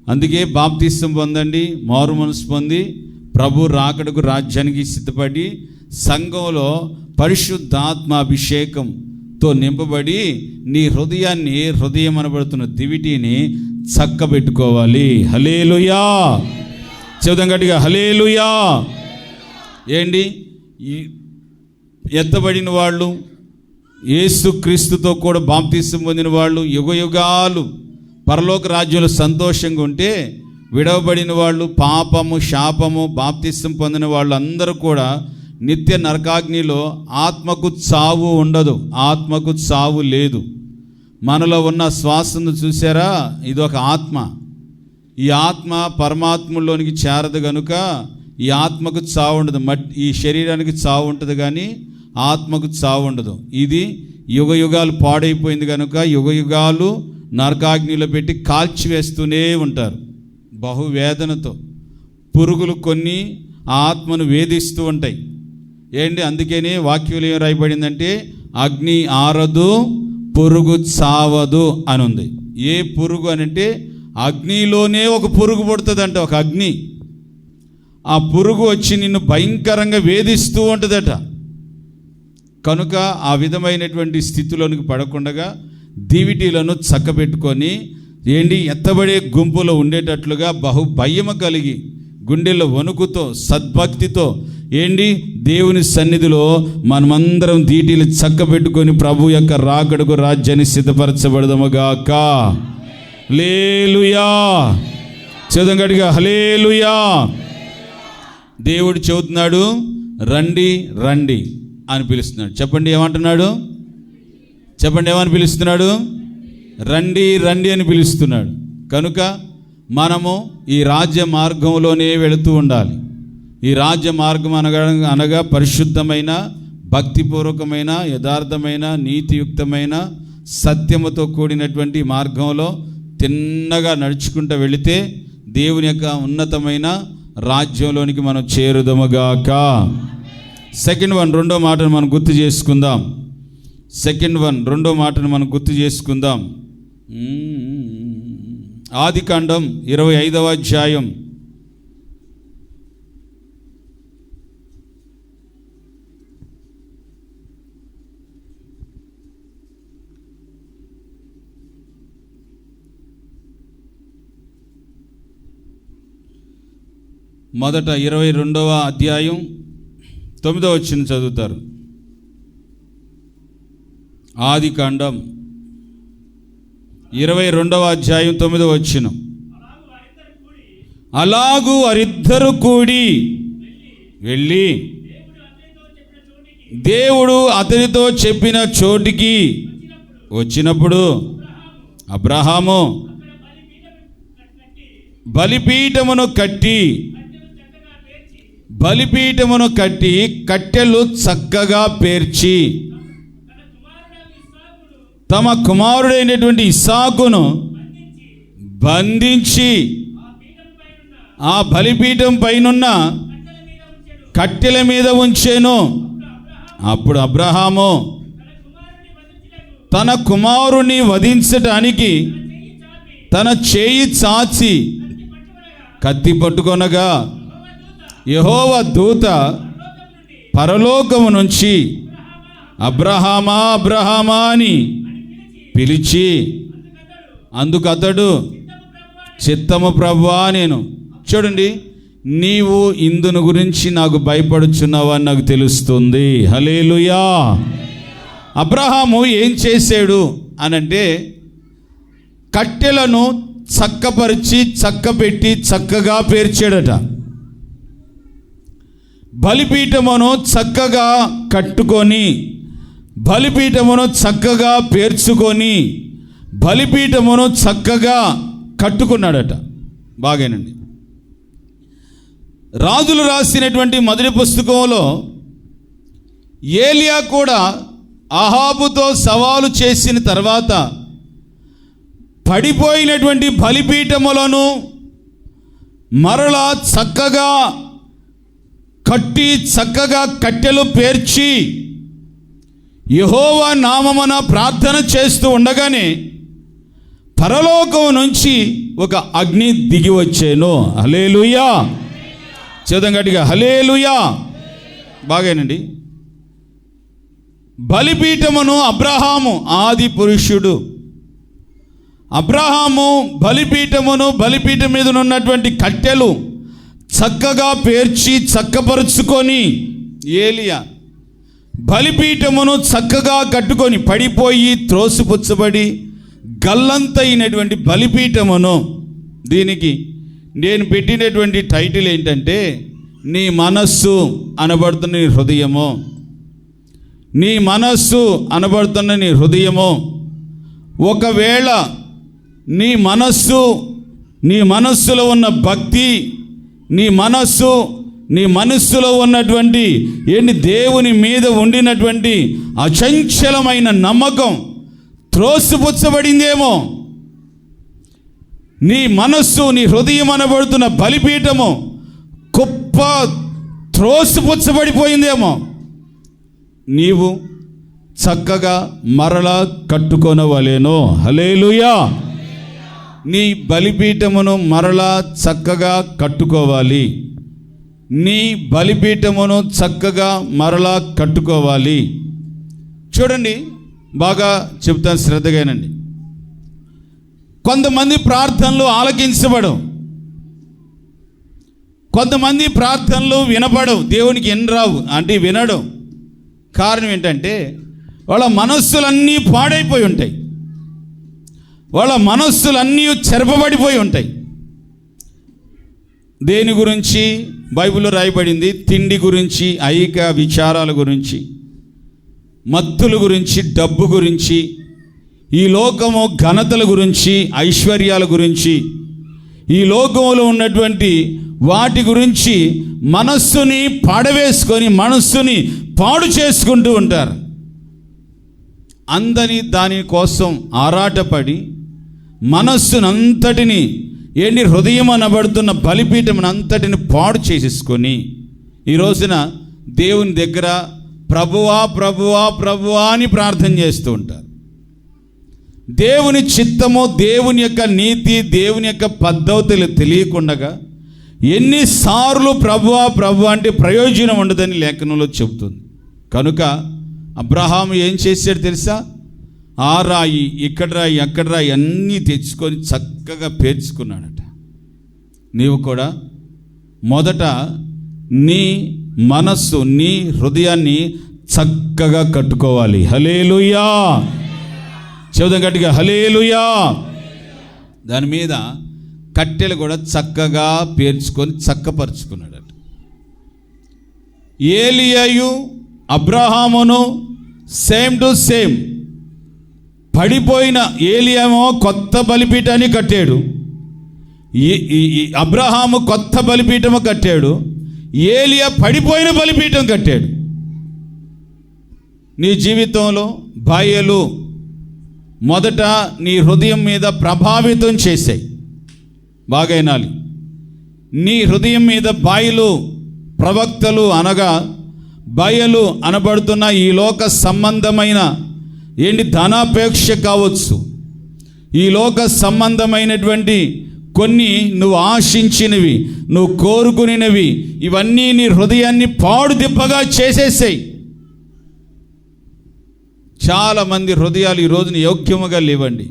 అందుకే బాప్తిస్తం పొందండి, మారు మనసు పొంది ప్రభు రాకడకు రాజ్యానికి సిద్ధపడి సంఘంలో పరిశుద్ధాత్మ అభిషేకంతో నింపబడి నీ హృదయాన్ని, హృదయం అనబడుతున్న దివిటీని చక్కబెట్టుకోవాలి. హల్లెలూయా. చెబుదాం గట్టిగా, హల్లెలూయా. ఏంటి, ఎత్తబడిన వాళ్ళు, యేసు క్రీస్తుతో కూడా బాప్తిస్తం పొందిన వాళ్ళు యుగయుగాలు పరలోక రాజ్యంలో సంతోషంగా ఉంటే, విడవబడిన వాళ్ళు, పాపము శాపము బాప్తిస్తం పొందిన వాళ్ళు అందరూ కూడా నిత్య నరకాగ్నిలో ఆత్మకు చావు ఉండదు, ఆత్మకు చావు లేదు. మనలో ఉన్న శ్వాసను చూసారా, ఇదొక ఆత్మ. ఈ ఆత్మ పరమాత్మలోనికి చేరదు కనుక ఈ ఆత్మకు చావు ఉండదు. ఈ శరీరానికి చావు ఉంటుంది కానీ ఆత్మకు చావు ఉండదు. ఇది యుగయుగాలు పాడైపోయింది కనుక యుగయుగాలు నరకాగ్నిలో పెట్టి కాల్చివేస్తూనే ఉంటారు బహువేదనతో. పురుగులు కొన్ని ఆ ఆత్మను వేధిస్తూ ఉంటాయి. ఏంటి, అందుకని వాక్యంలో ఏం రాయబడిందంటే అగ్ని ఆరదు, పురుగు చావదు అని ఉంది. ఏ పురుగు అని అంటే అగ్నిలోనే ఒక పురుగు పుడుతుందంట, ఒక అగ్ని. ఆ పురుగు వచ్చి నిన్ను భయంకరంగా వేధిస్తూ ఉంటుందట. కనుక ఆ విధమైనటువంటి స్థితిలోనికి పడకుండా దివిటీలను చక్కబెట్టుకొని ఏంటి, ఎత్తబడే గుంపులో ఉండేటట్లుగా భయము కలిగి గుండెల్లో వణుకుతో సద్భక్తితో ఏంటి దేవుని సన్నిధిలో మనమందరం దీటీలు చక్కబెట్టుకొని ప్రభు యొక్క రాకడకు రాజ్యాన్ని సిద్ధపరచబడదముగాక. హల్లెలూయా. చదువు గట్టిగా, హల్లెలూయా. దేవుడు చెబుతున్నాడు, రండి రండి అని పిలుస్తున్నాడు. చెప్పండి, ఏమంటున్నాడు? చెప్పండి, ఏమని పిలుస్తున్నాడు? రండి రండి అని పిలుస్తున్నాడు. కనుక మనము ఈ రాజ్య మార్గంలోనే వెళుతూ ఉండాలి. ఈ రాజ్య మార్గం అనగా పరిశుద్ధమైన, భక్తిపూర్వకమైన, యథార్థమైన, నీతియుక్తమైన, సత్యముతో కూడినటువంటి మార్గంలో తిన్నగా నడుచుకుంటూ వెళితే దేవుని యొక్క ఉన్నతమైన రాజ్యంలోనికి మనం చేరుదముగాక. సెకండ్ వన్, రెండో మాటను మనం గుర్తు చేసుకుందాం. రెండో మాటను మనం గుర్తు చేసుకుందాం. ఆదికాండం 25వ అధ్యాయం 22వ అధ్యాయం 9వ వచనం చదువుతారు. ఆదికాండం 22వ అధ్యాయం 9వ వచనం. అలాగూ వారిద్దరు కూడి వెళ్ళి దేవుడు అతనితో చెప్పిన చోటికి వచ్చినప్పుడు అబ్రహాము బలిపీఠమును కట్టి కట్టెలు చక్కగా పేర్చి తమ కుమారుడైనటువంటి ఇస్సాకును బంధించి ఆ బలిపీఠం పైనున్న కట్టెల మీద ఉంచెను. అప్పుడు అబ్రహాము తన కుమారుని వధించటానికి తన చేయి చాచి కత్తి పట్టుకొనగా యెహోవా దూత పరలోకము నుంచి అబ్రహామా అబ్రహామా అని పిలిచి, అందుకు అతడు చిత్తము ప్రభువా నేను. చూడండి, నీవు ఇందును గురించి నాకు భయపడుచున్నావు అని నాకు తెలుస్తుంది. హల్లెలూయా. అబ్రహాము ఏం చేశాడు అనంటే కట్టెలను చక్కపరిచి చక్కపెట్టి చక్కగా పేర్చాడట. బలిపీఠమును చక్కగా కట్టుకొని, బలిపీఠమును చక్కగా పేర్చుకొని, బలిపీఠమును చక్కగా కట్టుకున్నాడట. బాగానండి. రాజులు రాసినటువంటి మొదటి పుస్తకంలో ఏలియా కూడా అహాబుతో సవాలు చేసిన తర్వాత పడిపోయినటువంటి బలిపీఠములను మరలా చక్కగా కట్టి చక్కగా కట్టెలు పేర్చి యెహోవా నామమున ప్రార్థన చేస్తూ ఉండగానే పరలోకం నుంచి ఒక అగ్ని దిగి వచ్చేను. హల్లెలూయా. చేద్దాం గట్టిగా, హల్లెలూయా. బాగానండి. బలిపీఠమును అబ్రహాము ఆది పురుషుడు. అబ్రహాము బలిపీఠమును, బలిపీఠం మీద ఉన్నటువంటి కట్టెలు చక్కగా పేర్చి చక్కపరుచుకొని, ఏలియా బలిపీఠమును చక్కగా కట్టుకొని పడిపోయి త్రోసిపుచ్చబడి గల్లంతైనటువంటి బలిపీఠమును, దీనికి నేను పెట్టినటువంటి టైటిల్ ఏంటంటే నీ మనస్సు అనబడుతున్న నీ హృదయము. నీ మనస్సు అనబడుతున్న నీ హృదయము. ఒకవేళ నీ మనస్సులో ఉన్న భక్తి, నీ మనస్సులో ఉన్నటువంటి దేవుని మీద ఉండినటువంటి అచంచలమైన నమ్మకం త్రోసిపుచ్చబడిందేమో. నీ మనస్సు, నీ హృదయం అనబడుతున్న బలిపీఠము గొప్ప త్రోసిపుచ్చబడిపోయిందేమో. నీవు చక్కగా మరలా కట్టుకొనవలెను. హల్లెలూయా. నీ బలిపీఠమును మరలా చక్కగా కట్టుకోవాలి. నీ బలిపీఠమును చక్కగా మరలా కట్టుకోవాలి. చూడండి, బాగా చెప్తాను, శ్రద్ధగానండి. కొంతమంది ప్రార్థనలు ఆలకించబడవు, కొంతమంది ప్రార్థనలు వినపడవు, దేవునికి ఎన్రావు అంటే వినడం. కారణం ఏంటంటే వాళ్ళ మనస్సులన్నీ పాడైపోయి ఉంటాయి, వాళ్ళ మనస్సులన్నీ చెరపబడిపోయి ఉంటాయి. దేని గురించి బైబిల్లో రాయబడింది? తిండి గురించి, ఐహిక విచారాల గురించి, మత్తుల గురించి, డబ్బు గురించి, ఈ లోకము ఘనతల గురించి, ఐశ్వర్యాల గురించి, ఈ లోకంలో ఉన్నటువంటి వాటి గురించి మనస్సుని పాడవేసుకొని మనస్సుని పాడు చేసుకుంటూ ఉంటారు. అందని దాని కోసం ఆరాటపడి మనస్సునంతటిని హృదయం అనబడుతున్న బలిపీఠం అంతటిని పాడు చేసేసుకొని ఈ రోజున దేవుని దగ్గర ప్రభువా ప్రభువా ప్రభువా అని ప్రార్థన చేస్తూ ఉంటారు. దేవుని చిత్తము, దేవుని యొక్క నీతి, దేవుని యొక్క పద్ధతులు తెలియకుండగా ఎన్నిసార్లు ప్రభువా ప్రభువా అంటే ప్రయోజనం ఉండదని లేఖనంలో చెబుతుంది. కనుక అబ్రహాము ఏం చేశాడు తెలుసా? ఆ రాయి, ఇక్కడ రాయి, అక్కడ రాయి అన్నీ తెచ్చుకొని చక్కగా పేర్చుకున్నాడట. నీవు కూడా మొదట నీ మనస్సు, నీ హృదయాన్ని చక్కగా కట్టుకోవాలి. హల్లెలూయా. చెబుదాం గట్టిగా, హల్లెలూయా. దాని మీద కట్టెలు కూడా చక్కగా పేర్చుకొని చక్కపరుచుకున్నాడట. ఏలియాయు అబ్రహామును సేమ్ టు సేమ్. పడిపోయిన ఏలియామో కొత్త బలిపీఠాన్ని కట్టాడు, అబ్రహాము కొత్త బలిపీఠము కట్టాడు, ఏలియా పడిపోయిన బలిపీఠం కట్టాడు. నీ జీవితంలో బాయలు మొదట నీ హృదయం మీద ప్రభావితం చేశాయి. బాగా వినాలి. నీ హృదయం మీద బాయలు, ప్రవక్తలు అనగా బయలు అనబడుతున్న ఈ లోక సంబంధమైన ధనాపేక్ష కావచ్చు, ఈ లోక సంబంధమైనటువంటి కొన్ని నువ్వు ఆశించినవి, నువ్వు కోరుకునినవి, ఇవన్నీ నీ హృదయాన్ని పాడు దిబ్బగా చేసేసాయి. చాలామంది హృదయాలు ఈ రోజున యోగ్యముగా లేవండి.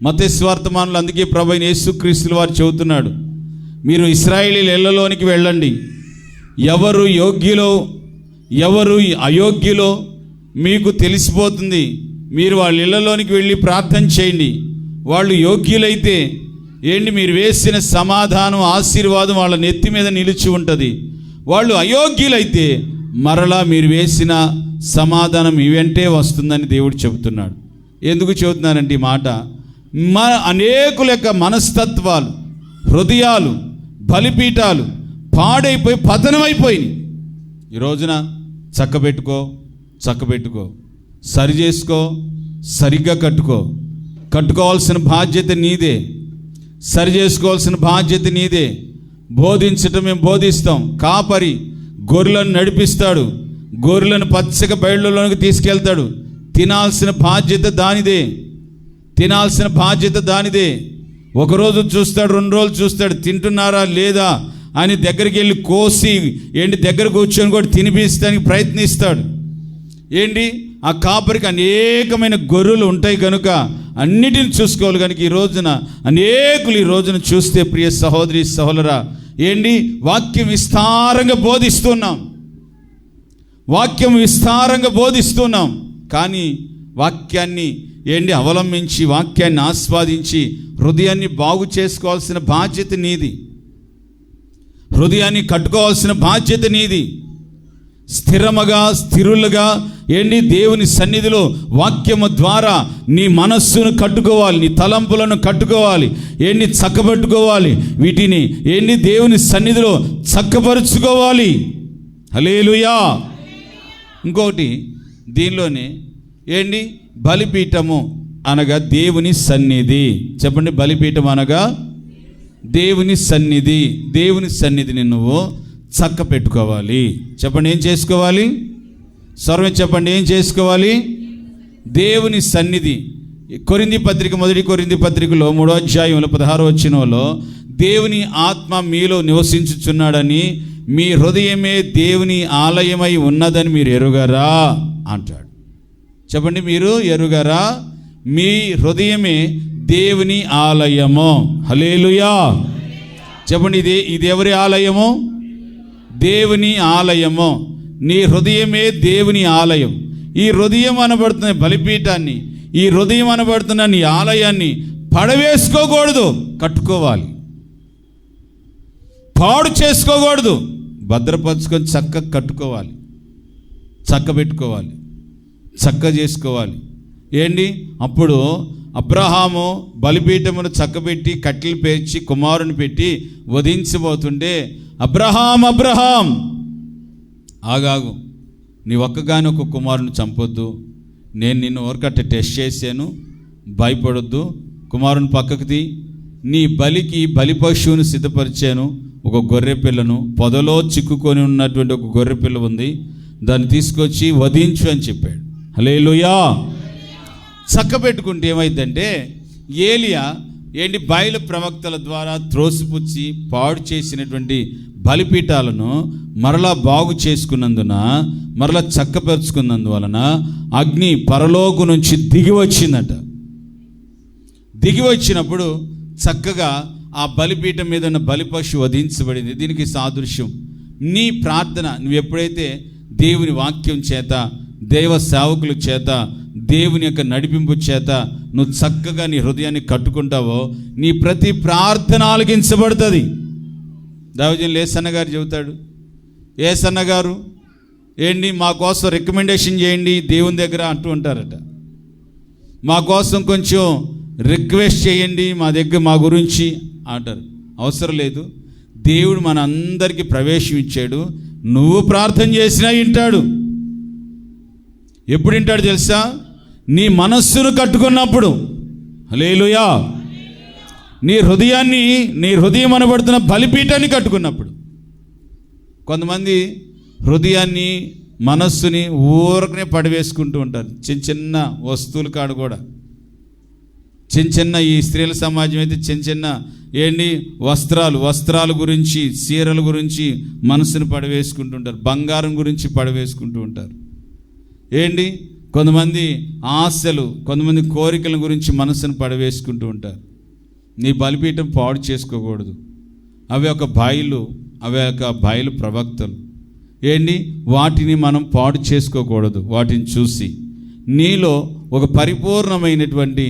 మత్తయి సువార్తమానులు అందుకే ప్రభువైన యేసుక్రీస్తుల వారు చెబుతున్నాడు, మీరు ఇశ్రాయేలీయుల ఇళ్లలోనికి వెళ్ళండి, ఎవరు యోగ్యులో ఎవరు అయోగ్యులో మీకు తెలిసిపోతుంది. మీరు వాళ్ళ ఇళ్లలోనికి వెళ్ళి ప్రార్థన చేయండి. వాళ్ళు యోగ్యులైతే మీరు వేసిన సమాధానం, ఆశీర్వాదం వాళ్ళ నెత్తి మీద నిలిచి ఉంటుంది. వాళ్ళు అయోగ్యులైతే మరలా మీరు వేసిన సమాధానం ఇవెంటే వస్తుందని దేవుడు చెబుతున్నాడు. ఎందుకు చెబుతున్నానంటే ఈ మాట, అనేకుల యొక్క మనస్తత్వాలు, హృదయాలు, బలిపీఠాలు పాడైపోయి పతనమైపోయినాయి. ఈ రోజున చక్కబెట్టుకో, సరి చేసుకో, సరిగ్గా కట్టుకోవాల్సిన బాధ్యత నీదే, సరి చేసుకోవాల్సిన బాధ్యత నీదే. బోధించటం మేము బోధిస్తాం. కాపరి గొర్రెలను నడిపిస్తాడు, గొర్రెలను పచ్చగా బయళ్ళలోనికి తీసుకెళ్తాడు, తినాల్సిన బాధ్యత దానిదే. తినాల్సిన బాధ్యత దానిదే. ఒకరోజు చూస్తాడు, 2 రోజులు చూస్తాడు, తింటున్నారా లేదా అని దగ్గరికి వెళ్ళి కోసి దగ్గర కూర్చొని కూడా తినిపించడానికి ప్రయత్నిస్తాడు. ఆ కాపరికి అనేకమైన గొర్రెలు ఉంటాయి కనుక అన్నిటిని చూసుకోవాలి. కనుక ఈ రోజున అనేకులు ఈ రోజున చూస్తే ప్రియ సహోదరి సహోదరా, వాక్యం విస్తారంగా బోధిస్తున్నాం. కానీ వాక్యాన్ని అవలంబించి, వాక్యాన్ని ఆస్వాదించి హృదయాన్ని బాగు చేసుకోవాల్సిన బాధ్యత నీది. హృదయాన్ని కట్టుకోవాల్సిన బాధ్యత నీది. స్థిరులుగా దేవుని సన్నిధిలో వాక్యము ద్వారా నీ మనస్సును కట్టుకోవాలి, నీ తలంపులను కట్టుకోవాలి, చక్కబెట్టుకోవాలి. వీటిని దేవుని సన్నిధిలో చక్కపరుచుకోవాలి. హల్లెలూయా. ఇంకొకటి దీనిలోనే బలిపీఠము అనగా దేవుని సన్నిధి. చెప్పండి, బలిపీఠం అనగా దేవుని సన్నిధి. దేవుని సన్నిధిని నువ్వు చక్క పెట్టుకోవాలి. చెప్పండి, ఏం చేసుకోవాలి? సర్వం చెప్పండి, ఏం చేసుకోవాలి? దేవుని సన్నిధి. కొరింథీ పత్రిక, 1 కొరింథీ పత్రికలో 3వ అధ్యాయంలో 16వ వచనంలో దేవుని ఆత్మ మీలో నివసించుచున్నాడని, మీ హృదయమే దేవుని ఆలయమై ఉన్నదని మీరు ఎరుగరా అంటాడు. చెప్పండి, మీరు ఎరుగరా? మీ హృదయమే దేవుని ఆలయము. హల్లెలూయా. చెప్పండి, ఇది ఎవరి ఆలయము? దేవుని ఆలయము. నీ హృదయమే దేవుని ఆలయం. ఈ హృదయం అనబడుతున్న బలిపీఠాన్ని, ఈ హృదయం అనబడుతున్న నీ ఆలయాన్ని పడవేసుకోకూడదు, కట్టుకోవాలి. పాడు చేసుకోకూడదు, భద్రపరుచుకొని చక్కగా కట్టుకోవాలి, చక్క పెట్టుకోవాలి, చక్క చేసుకోవాలి. అప్పుడు అబ్రహాము బలిపీఠమును చక్కబెట్టి కట్టెలు పేర్చి కుమారుని పెట్టి వధించబోతుంటే, అబ్రహాం ఆగాగు, నీ ఒక్కగానొక్క కుమారుని చంపొద్దు, నేను నిన్ను ఊరకట్ట టెస్ట్ చేశాను, భయపడొద్దు, కుమారుని పక్కకు తీ, నీ బలికి బలి పశువును సిద్ధపరిచాను, ఒక గొర్రె పిల్లను, పొదలో చిక్కుకొని ఉన్నటువంటి ఒక గొర్రె పిల్ల ఉంది, దాన్ని తీసుకొచ్చి వధించు అని చెప్పాడు. హల్లెలూయా. చక్క పెట్టుకుంటే ఏమైందంటే, ఏలియా బయలు ప్రవక్తల ద్వారా త్రోసిపుచ్చి పాడు చేసినటువంటి బలిపీఠాలను మరలా బాగు చేసుకున్నందున, మరలా చక్కపరుచుకున్నందువలన అగ్ని పరలోకం నుంచి దిగి వచ్చిందట. దిగి వచ్చినప్పుడు చక్కగా ఆ బలిపీఠం మీద ఉన్న బలిపశు వధించబడింది. దీనికి సాదృశ్యం నీ ప్రార్థన. నువ్వు ఎప్పుడైతే దేవుని వాక్యం చేత, దైవ సేవకుల చేత, దేవుని యొక్క నడిపింపు చేత నువ్వు చక్కగా నీ హృదయాన్ని కట్టుకుంటావో, నీ ప్రతి ప్రార్థన ఆలకించబడుతుంది. దైవజనులు ఏసన్న గారు చెబుతాడు, ఏసన్న గారు మా కోసం రికమెండేషన్ చేయండి దేవుని దగ్గర అంటూ ఉంటారట. మా కోసం కొంచెం రిక్వెస్ట్ చేయండి మా గురించి అంటారు. అవసరం లేదు, దేవుడు మన అందరికీ ప్రవేశం ఇచ్చాడు. నువ్వు ప్రార్థన చేసినా వింటాడు. ఎప్పుడు వింటాడు తెలుసా? నీ మనస్సును కట్టుకున్నప్పుడు. హల్లెలూయా. నీ హృదయం అనబడుతున్న బలిపీఠాన్ని కట్టుకున్నప్పుడు. కొంతమంది హృదయాన్ని, మనస్సుని ఊరకనే పడివేసుకుంటూ ఉంటారు. చిన్న చిన్న వస్తువుల కాడు కూడా, చిన్న ఈ స్త్రీల సమాజం అయితే చిన్న వస్త్రాల గురించి, చీరల గురించి మనసును పడివేసుకుంటుంటారు. బంగారం గురించి పడివేసుకుంటూ ఉంటారు. కొంతమంది ఆశలు, కొంతమంది కోరికల గురించి మనసును పడివేసుకుంటూ ఉంటారు. నీ బలిపీఠం పాడు చేసుకోకూడదు. అవి ఒక బయలు ప్రవక్తలు. వాటిని మనం పాడు చేసుకోకూడదు. వాటిని చూసి నీలో ఒక పరిపూర్ణమైనటువంటి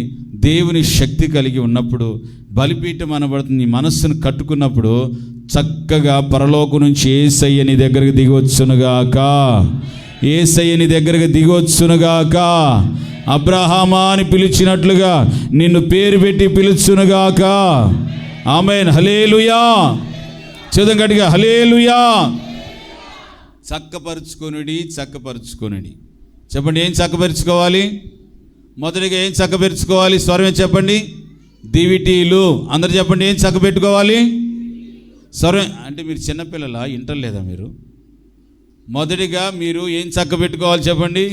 దేవుని శక్తి కలిగి ఉన్నప్పుడు, బలిపీఠం అనబడుతుంది, నీ మనస్సును కట్టుకున్నప్పుడు చక్కగా పరలోకం నుంచి యేసయ్య నీ దగ్గరికి దిగొచ్చునుగాక, యేసయ్య నీ దగ్గరికి దిగొచ్చునుగాక, అబ్రహామా అని పిలిచినట్లుగా నిన్ను పేరు పెట్టి పిలుచునుగాక. ఆమేన్. హల్లెలూయా. చదువు గట్టిగా, హల్లెలూయా. చక్కపరుచుకొనుడి. చెప్పండి, ఏం చక్కపరుచుకోవాలి? మొదటిగా ఏం చక్కపరుచుకోవాలి? స్వరమే చెప్పండి. దివిటీలు. అందరు చెప్పండి, ఏం చక్కబెట్టుకోవాలి? స్వరం అంటే మీరు చిన్నపిల్లలా, ఇంటర్లేదా మీరు? మొదటిగా మీరు ఏం చక్కబెట్టుకోవాలి చెప్పండి?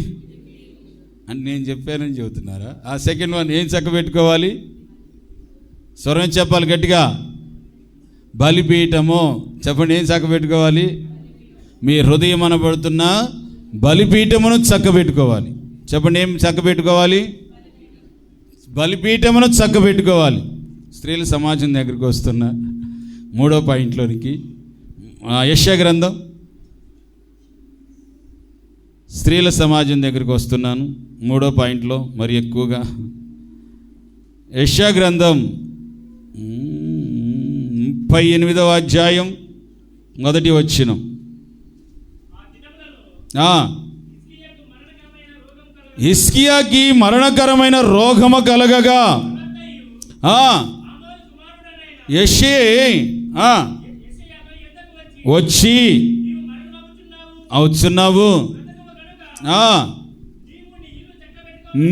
అని నేను చెప్పానని చెబుతున్నారా? ఆ సెకండ్ వన్ ఏం చక్కబెట్టుకోవాలి? స్వరం చెప్పాలి గట్టిగా. బలిపీఠము. చెప్పండి, ఏం చక్కబెట్టుకోవాలి? మీ హృదయం అనబడుతున్న బలిపీఠమును చక్కబెట్టుకోవాలి. చెప్పండి, ఏం చక్కబెట్టుకోవాలి? బలిపీఠమును చక్కబెట్టుకోవాలి. స్త్రీల సమాజం దగ్గరికి వస్తున్నా 3వ పాయింట్లోనికి. యెషయా గ్రంథం, స్త్రీల సమాజం దగ్గరికి వస్తున్నాను 3వ పాయింట్లో. మరి ఎక్కువగా యెషయా గ్రంథం 38వ అధ్యాయం 1వ వచనం. హిజ్కియాకి మరణకరమైన రోగము కలగగా యెషయా వచ్చి అవుతున్నావు,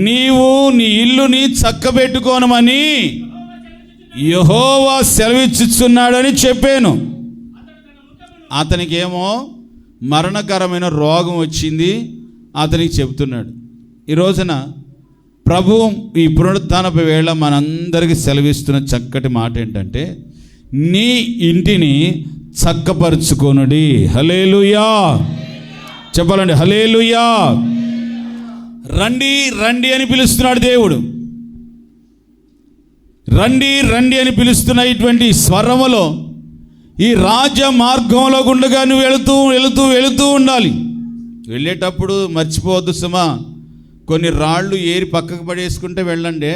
నీవు నీ ఇల్లుని చక్కబెట్టుకోనమని యెహోవా సెలవిచ్చుచున్నాడని చెప్పాను. అతనికేమో మరణకరమైన రోగం వచ్చింది, అతనికి చెబుతున్నాడు. ఈ రోజున ప్రభువు ఈ పునరుత్థానపు వేళ మనందరికీ సెలవిస్తున్న చక్కటి మాట ఏంటంటే, నీ ఇంటిని చక్కపరుచుకొనుడి. హల్లెలూయా చెప్పాలండి, హల్లెలూయా. రండి రండి అని పిలుస్తున్నాడు దేవుడు. రండి రండి అని పిలుస్తున్న ఇటువంటి స్వరములో ఈ రాజ మార్గంలో గుండగా నువ్వు వెళుతూ వెళుతూ వెళుతూ ఉండాలి. వెళ్ళేటప్పుడు మర్చిపోవద్దు సుమా, కొన్ని రాళ్ళు ఏరి పక్కకు పడేసుకుంటే వెళ్ళండి.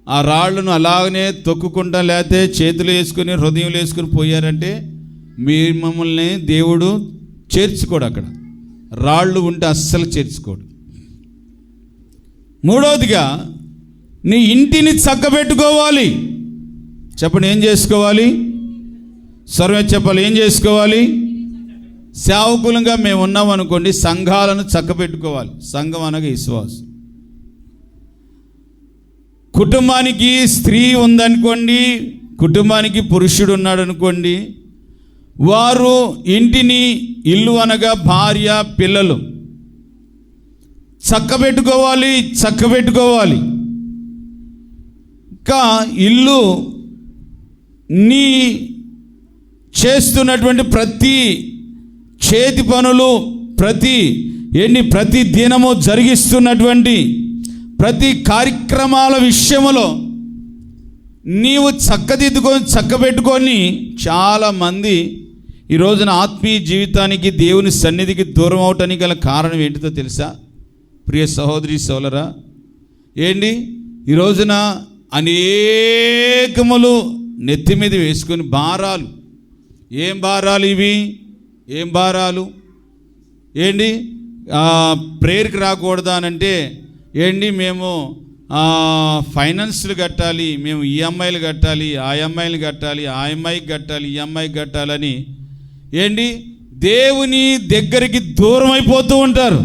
ఆ రాళ్ళను అలాగనే తొక్కుకుంటా లేకపోతే చేతులు వేసుకుని హృదయంలో వేసుకుని పోయారంటే మమ్మల్ని దేవుడు చేర్చుకోడు. అక్కడ రాళ్ళు ఉంటే అస్సలు చేర్చుకోడు. 3వదిగా నీ ఇంటిని చక్కబెట్టుకోవాలి. చెప్పండి, ఏం చేసుకోవాలి? సర్వే చెప్పాలి, ఏం చేసుకోవాలి? సేవకులుగా మేము ఉన్నాం అనుకోండి, సంఘాలను చక్కబెట్టుకోవాలి. సంఘం అనగా విశ్వాసం. కుటుంబానికి స్త్రీ ఉందనుకోండి, కుటుంబానికి పురుషుడు ఉన్నాడు అనుకోండి, వారు ఇంటిని, ఇల్లు అనగా భార్య పిల్లలు చక్కబెట్టుకోవాలి. ఇంకా ఇల్లు నీ చేస్తున్నటువంటి ప్రతి చేతి పనులు, ప్రతి దినము జరిగిస్తున్నటువంటి ప్రతి కార్యక్రమాల విషయములో నీవు చక్కబెట్టుకొని చాలామంది ఈ రోజున ఆత్మీయ జీవితానికి, దేవుని సన్నిధికి దూరం అవటానికి గల కారణం ఏంటిదో తెలుసా ప్రియ సహోదరి సోదరా? ఏంటి ఈ రోజున అనేకములు నెత్తి మీద వేసుకొని భారాలు. ఏం భారాలు ఇవి? ఏం భారాలు? ఏంటి ప్రేయర్కి రాకూడదా అనంటే ఏంటి మేము ఫైనాన్స్లు కట్టాలి, మేము ఈఎంఐలు కట్టాలి, ఆ అమ్మాయిలు కట్టాలి, ఆ అమ్మాయికి కట్టాలి, ఈ అమ్మాయికి కట్టాలని ఏంటి దేవుని దగ్గరికి దూరం అయిపోతూ ఉంటారు.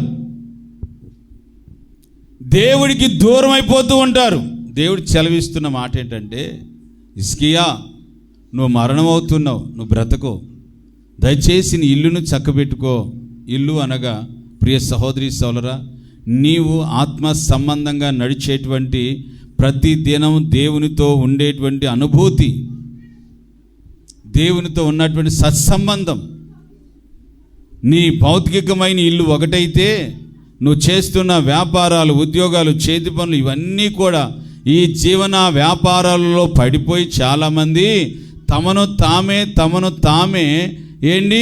దేవుడికి దూరం అయిపోతూ ఉంటారు. దేవుడు సెలవిస్తున్న మాట ఏంటంటే, హిజ్కియా నువ్వు మరణం అవుతున్నావు, నువ్వు బ్రతకో, దయచేసి నీ ఇల్లును చక్కబెట్టుకో. ఇల్లు అనగా ప్రియ సహోదరి సోదరా, నీవు ఆత్మ సంబంధంగా నడిచేటువంటి ప్రతి దినం దేవునితో ఉండేటువంటి అనుభూతి, దేవునితో ఉన్నటువంటి సత్సంబంధం. నీ భౌతికమైన ఇల్లు ఒకటైతే నువ్వు చేస్తున్న వ్యాపారాలు, ఉద్యోగాలు, చేతి పనులు ఇవన్నీ కూడా ఈ జీవన వ్యాపారాలలో పడిపోయి చాలామంది తమను తామే ఏంటి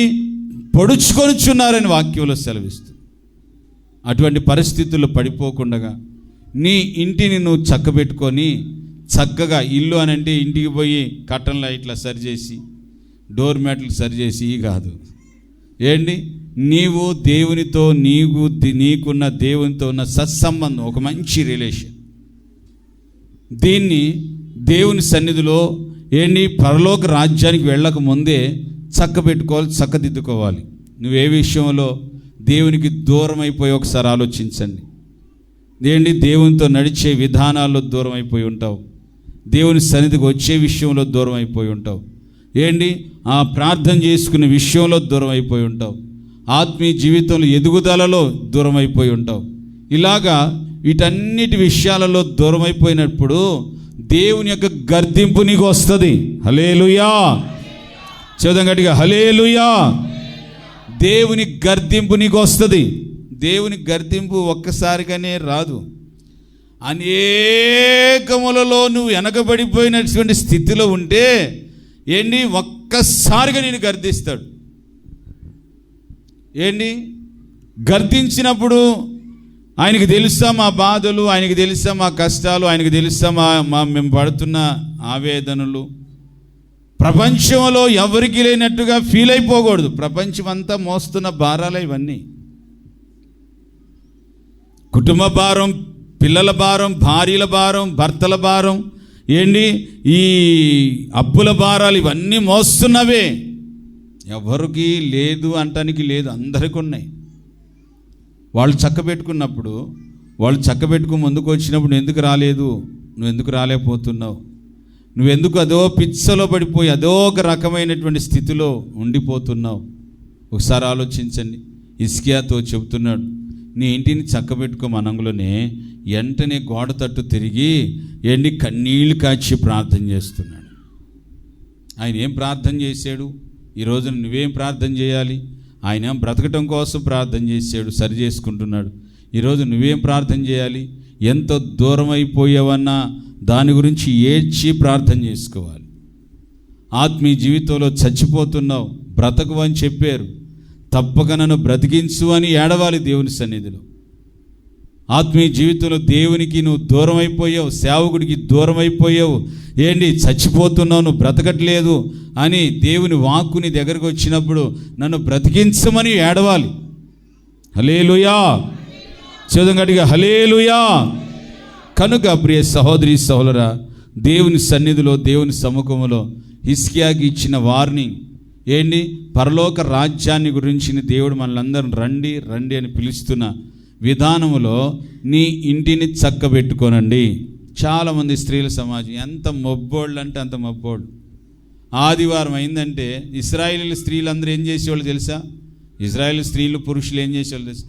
పొడుచుకొనిచున్నారని వాక్యంలో సెలవిస్తుంది. అటువంటి పరిస్థితుల్లో పడిపోకుండా నీ ఇంటిని నువ్వు చక్కబెట్టుకొని చక్కగా, ఇల్లు అని అంటే ఇంటికి పోయి కర్టన్ లైట్ల సరిచేసి, డోర్ మ్యాట్లు సరిచేసి కాదు. ఏంటి నీవు దేవునితో, నీకున్న దేవునితో ఉన్న సత్సంబంధం, ఒక మంచి రిలేషన్, దీన్ని దేవుని సన్నిధిలో ఏంటి పరలోక రాజ్యానికి వెళ్ళక ముందే చక్కబెట్టుకోవాలి, చక్కదిద్దుకోవాలి. నువ్వే విషయంలో దేవునికి దూరం అయిపోయి ఒకసారి ఆలోచించండి. ఏంటి దేవునితో నడిచే విధానాల్లో దూరం అయిపోయి ఉంటావు, దేవుని సన్నిధికి వచ్చే విషయంలో దూరం అయిపోయి ఉంటావు. ఏంటి ప్రార్థన చేసుకునే విషయంలో దూరం అయిపోయి ఉంటావు, ఆత్మీయ జీవితంలో ఎదుగుదలలో దూరం అయిపోయి ఉంటావు. ఇలాగా వీటన్నిటి విషయాలలో దూరం అయిపోయినప్పుడు దేవుని యొక్క గర్దింపు నీకు వస్తుంది. హల్లెలూయా. చదువు గట్టిగా, హల్లెలూయా. దేవుని గర్దింపు నీకు వస్తుంది. దేవుని గర్దింపు ఒక్కసారిగానే రాదు. అనేకములలో నువ్వు వెనకబడిపోయినటువంటి స్థితిలో ఉంటే ఏంటి, ఒక్కసారిగా నేను గర్దిస్తాడు. ఏంటి, గర్దించినప్పుడు ఆయనకి తెలుసా మా బాధలు, ఆయనకి తెలుసా మా కష్టాలు, ఆయనకి తెలుసా మేము పడుతున్న ఆవేదనలు. ప్రపంచంలో ఎవరికి లేనట్టుగా ఫీల్ అయిపోకూడదు. ప్రపంచం అంతా మోస్తున్న భారాలే ఇవన్నీ. కుటుంబ భారం, పిల్లల భారం, భార్యల భారం, భర్తల భారం, ఏంటి ఈ అప్పుల భారాలు, ఇవన్నీ మోస్తున్నవే. ఎవరికి లేదు అంటానికి లేదు, అందరికీ ఉన్నాయి. వాళ్ళు చక్కబెట్టుకున్నప్పుడు, వాళ్ళు చక్కబెట్టుకుని ముందుకు వచ్చినప్పుడు ఎందుకు రాలేదు, నువ్వెందుకు రాలేకపోతున్నావు, నువ్వెందుకు అదో పిచ్చలో పడిపోయి అదో ఒక రకమైనటువంటి స్థితిలో ఉండిపోతున్నావు. ఒకసారి ఆలోచించండి. హిజ్కియాతో చెబుతున్నాడు, నీ ఇంటిని చక్కబెట్టుకోమనంగులోనే వెంటనే గోడ తట్టు తిరిగి ఎండి కన్నీళ్లు కాచి ప్రార్థన చేస్తున్నాడు. ఆయన ఏం ప్రార్థన చేశాడు? ఈరోజు నువ్వేం ప్రార్థన చేయాలి? ఆయన బ్రతకటం కోసం ప్రార్థన చేశాడు, సరి చేసుకుంటున్నాడు. ఈరోజు నువ్వేం ప్రార్థన చేయాలి? ఎంత దూరం అయిపోయావన్నా దాని గురించి ఏడ్చి ప్రార్థన చేసుకోవాలి. ఆత్మీయ జీవితంలో చచ్చిపోతున్నావు, బ్రతకు అని చెప్పారు, తప్పక నన్ను బ్రతికించు అని ఏడవాలి దేవుని సన్నిధిలో. ఆత్మీయ జీవితంలో దేవునికి నువ్వు దూరం అయిపోయావు, సేవకుడికి దూరం అయిపోయావు, ఏంటి చచ్చిపోతున్నావు, నువ్వు బ్రతకట్లేదు అని దేవుని వాక్కుని దగ్గరకు వచ్చినప్పుడు నన్ను బ్రతికించమని ఏడవాలి. హల్లెలూయా. చదువుగట్టిగా హల్లెలూయా. కనుక ప్రియ సహోదరి సహోదరా, దేవుని సన్నిధిలో, దేవుని సముఖంలో హిజ్కియాకి ఇచ్చిన వార్నింగ్ ఏంటి, పరలోక రాజ్యాన్ని గురించి దేవుడు మనలందరం రండి రండి అని పిలుస్తున్న విధానములో నీ ఇంటిని చక్కబెట్టుకోనండి. చాలామంది స్త్రీల సమాజం ఎంత మొబ్బోళ్ళు అంటే అంత మొబ్బోళ్ళు. ఆదివారం అయిందంటే ఇశ్రాయేలు స్త్రీలందరూ ఏం చేసేవాళ్ళు తెలుసా? ఇశ్రాయేలు స్త్రీలు పురుషులు ఏం చేసేవాళ్ళు తెలుసా?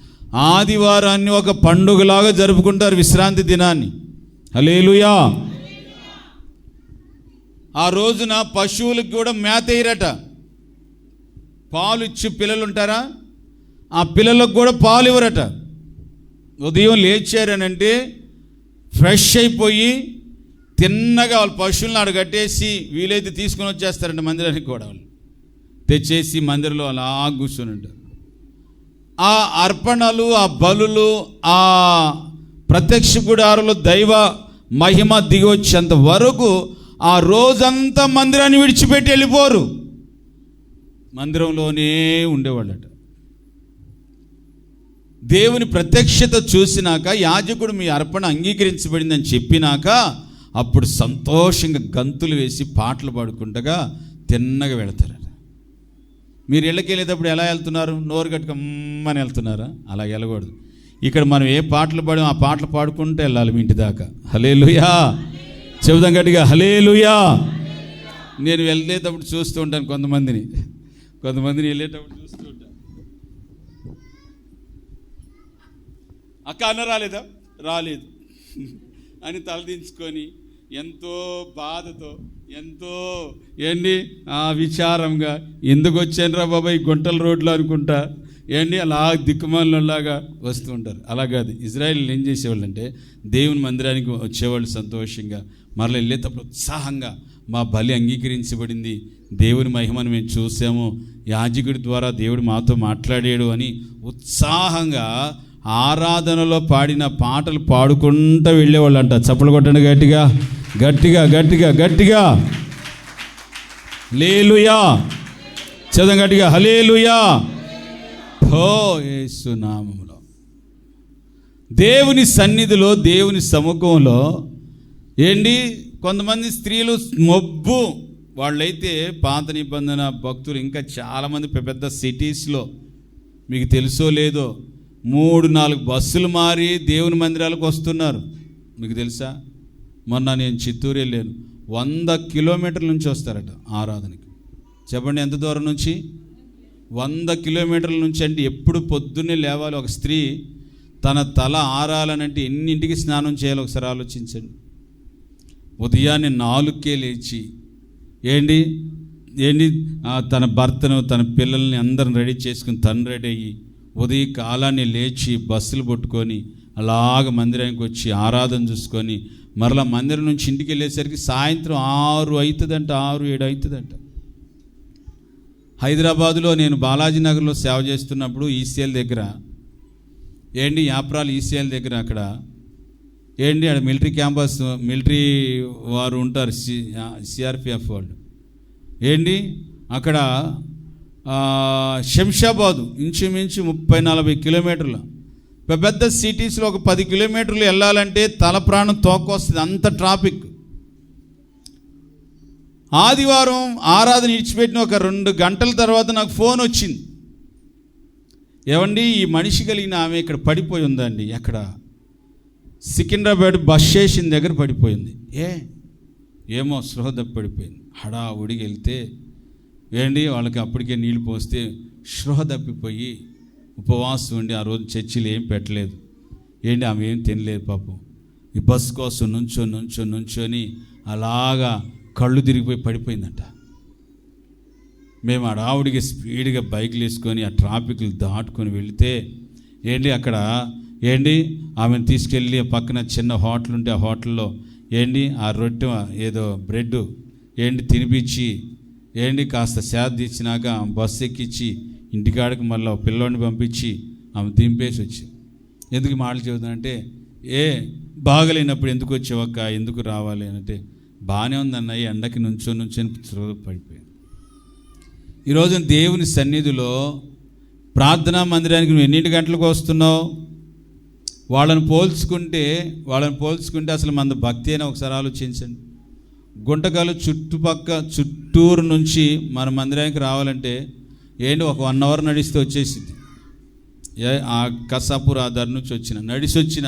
ఆదివారాన్ని ఒక పండుగలాగా జరుపుకుంటారు, విశ్రాంతి దినాన్ని. హల్లెలూయా. ఆ రోజున పశువులకు కూడా మేత వేయరట. పాలు ఇచ్చి పిల్లలు ఉంటారా, ఆ పిల్లలకు కూడా పాలు ఇవ్వరట. ఉదయం లేచారనంటే ఫ్రెష్ అయిపోయి తిన్నగా వాళ్ళ పశువులను ఆడ కట్టేసి వీలైతే తీసుకుని వచ్చేస్తారంట మందిరానికి కూడా. వాళ్ళు తెచ్చేసి మందిరంలో అలా కూర్చొని ఉంటారు. ఆ అర్పణలు, ఆ బలులు, ఆ ప్రత్యక్ష గుడారులో దైవ మహిమ దిగొచ్చేంత వరకు ఆ రోజంతా మందిరాన్ని విడిచిపెట్టి వెళ్ళిపోరు, మందిరంలోనే ఉండేవాళ్ళట. దేవుని ప్రత్యక్షత చూసినాక, యాజకుడు మీ అర్పణ అంగీకరించబడిందని చెప్పినాక అప్పుడు సంతోషంగా గంతులు వేసి పాటలు పాడుకుంటగా తిన్నగా వెళతారట. మీరు ఇళ్ళకి వెళ్ళేటప్పుడు ఎలా వెళ్తున్నారు? నోరు కట్టుకమ్మని వెళ్తున్నారా? అలా వెళ్ళకూడదు. ఇక్కడ మనం ఏ పాటలు పాడాం ఆ పాటలు పాడుకుంటూ వెళ్ళాలి మీ ఇంటి దాకా. హల్లెలూయా. చెబుదాం గట్టిగా, హల్లెలూయా. నేను వెళ్ళేటప్పుడు చూస్తూ ఉంటాను కొంతమందిని వెళ్ళేటప్పుడు చూస్తూ ఉంటాను. అక్క అన్న రాలేదా? రాలేదు అని తలదించుకొని ఎంతో బాధతో, ఎంతో విచారంగా, ఎందుకు వచ్చానురా బాబాయ్ గుంటల రోడ్లో అనుకుంటా అలా దిక్కుమాలలాగా వస్తూ ఉంటారు. అలా కాదు. ఇజ్రాయేల్ ఏం చేసేవాళ్ళు అంటే దేవుని మందిరానికి వచ్చేవాళ్ళు సంతోషంగా, మరలా వెళ్ళేటప్పుడు ఉత్సాహంగా మా బలి అంగీకరించబడింది, దేవుని మహిమను మేము చూసాము, యాజకుడి ద్వారా దేవుడు మాతో మాట్లాడాడు అని ఉత్సాహంగా ఆరాధనలో పాడిన పాటలు పాడుకుంటూ వెళ్ళేవాళ్ళు అంట. చప్పలు కొట్టండి గట్టిగా గట్టిగా గట్టిగా గట్టిగా. హల్లెలూయా. చదవం గట్టిగా, హల్లెలూయా. ఓ యేసు నామములో దేవుని సన్నిధిలో, దేవుని సముఖంలో కొంతమంది స్త్రీలు మొబ్బు. వాళ్ళైతే పాత నిబంధన భక్తులు ఇంకా చాలామంది పెద్ద సిటీస్లో, మీకు తెలుసో లేదో, 3-4 బస్సులు మారి దేవుని మందిరాలకు వస్తున్నారు. మీకు తెలుసా? మొన్న నేను చిత్తూరు వెళ్ళాను, 100 కిలోమీటర్ల నుంచి వస్తారట ఆరాధనకి. చెప్పండి ఎంత దూరం నుంచి? 100 కిలోమీటర్ల నుంచి. అంటే ఎప్పుడు పొద్దున్నే లేవాలి. ఒక స్త్రీ తన తల ఆరాలనంటే ఎన్నింటికి స్నానం చేయాలో ఒకసారి ఆలోచించండి. ఉదయాన్నే 4కే లేచి ఏంటి తన భర్తను తన పిల్లల్ని అందరిని రెడీ చేసుకుని తను రెడీ అయ్యి ఉదయ కాలాన్ని లేచి బస్సులు పట్టుకొని అలాగ మందిరానికి వచ్చి ఆరాధన చూసుకొని మరలా మందిరం నుంచి ఇంటికి వెళ్ళేసరికి సాయంత్రం 6 అవుతుందంట, 6-7 అవుతుందంట. హైదరాబాదులో నేను బాలాజీ నగర్లో సేవ చేస్తున్నప్పుడు ఈసీఎల్ దగ్గర యాప్రాల్ ఈసీఎల్ దగ్గర అక్కడ ఆడ మిలిటరీ క్యాంపస్, మిలిటరీ వారు ఉంటారు, సిఆర్పిఎఫ్ వాళ్ళు. అక్కడ శంషాబాదు ఇంచుమించు 30-40 కిలోమీటర్ల పెద్ద సిటీస్లో ఒక 10 కిలోమీటర్లు వెళ్ళాలంటే తల ప్రాణం తోకొస్తుంది, అంత ట్రాఫిక్. ఆదివారం ఆరాధన ఇడిచిపెట్టిన ఒక 2 గంటల తర్వాత నాకు ఫోన్ వచ్చింది. ఈ మనిషి కలిగిన ఆమె ఇక్కడ పడిపోయి ఉందండి, ఎక్కడ సికింద్రాబాద్ బస్ స్టేషన్ దగ్గర పడిపోయింది. ఏమో స్పృహ తప్పి పడిపోయింది. హడావుడికి వెళ్తే వాళ్ళకి అప్పటికే నీళ్ళు పోస్తే స్పృహ తప్పిపోయి ఉపవాసం ఉండి ఆ రోజు చర్చిలు ఏం పెట్టలేదు. ఆమె ఏం తినలేదు పాపం. ఈ బస్సు కోసం నుంచొని అలాగా కళ్ళు తిరిగిపోయి పడిపోయిందంట. మేము హడావుడికి స్పీడ్గా బైక్లు వేసుకొని ఆ ట్రాఫిక్లు దాటుకొని వెళితే అక్కడ ఆమెను తీసుకెళ్ళి పక్కన చిన్న హోటల్ ఉంటే ఆ హోటల్లో ఆ రొట్టె ఏదో బ్రెడ్ తినిపించి కాస్త సేద ఇచ్చినాక బస్సు ఎక్కించి ఇంటికాడికి మళ్ళీ పిల్లోడిని పంపించి ఆమె దింపేసి వచ్చి. ఎందుకు మాటలు చెబుతానంటే బాగలేనప్పుడు ఎందుకు వచ్చేవక్క, ఎందుకు రావాలి అంటే బాగానే ఉందన్నయ్య, ఎండకి నుంచొని పడిపోయింది. ఈరోజు దేవుని సన్నిధిలో ప్రార్థనా మందిరానికి నువ్వు ఎన్నింటి గంటలకు వస్తున్నావు? వాళ్ళని పోల్చుకుంటే అసలు మన భక్తి అయినా ఒకసారి ఆలోచించండి. గుంటకాలు చుట్టూరు నుంచి మన మందిరానికి రావాలంటే ఒక 1 అవర్ నడిస్తే వచ్చేసింది. ఆ కసాపూర్ ఆధార్ నుంచి నడిచి వచ్చిన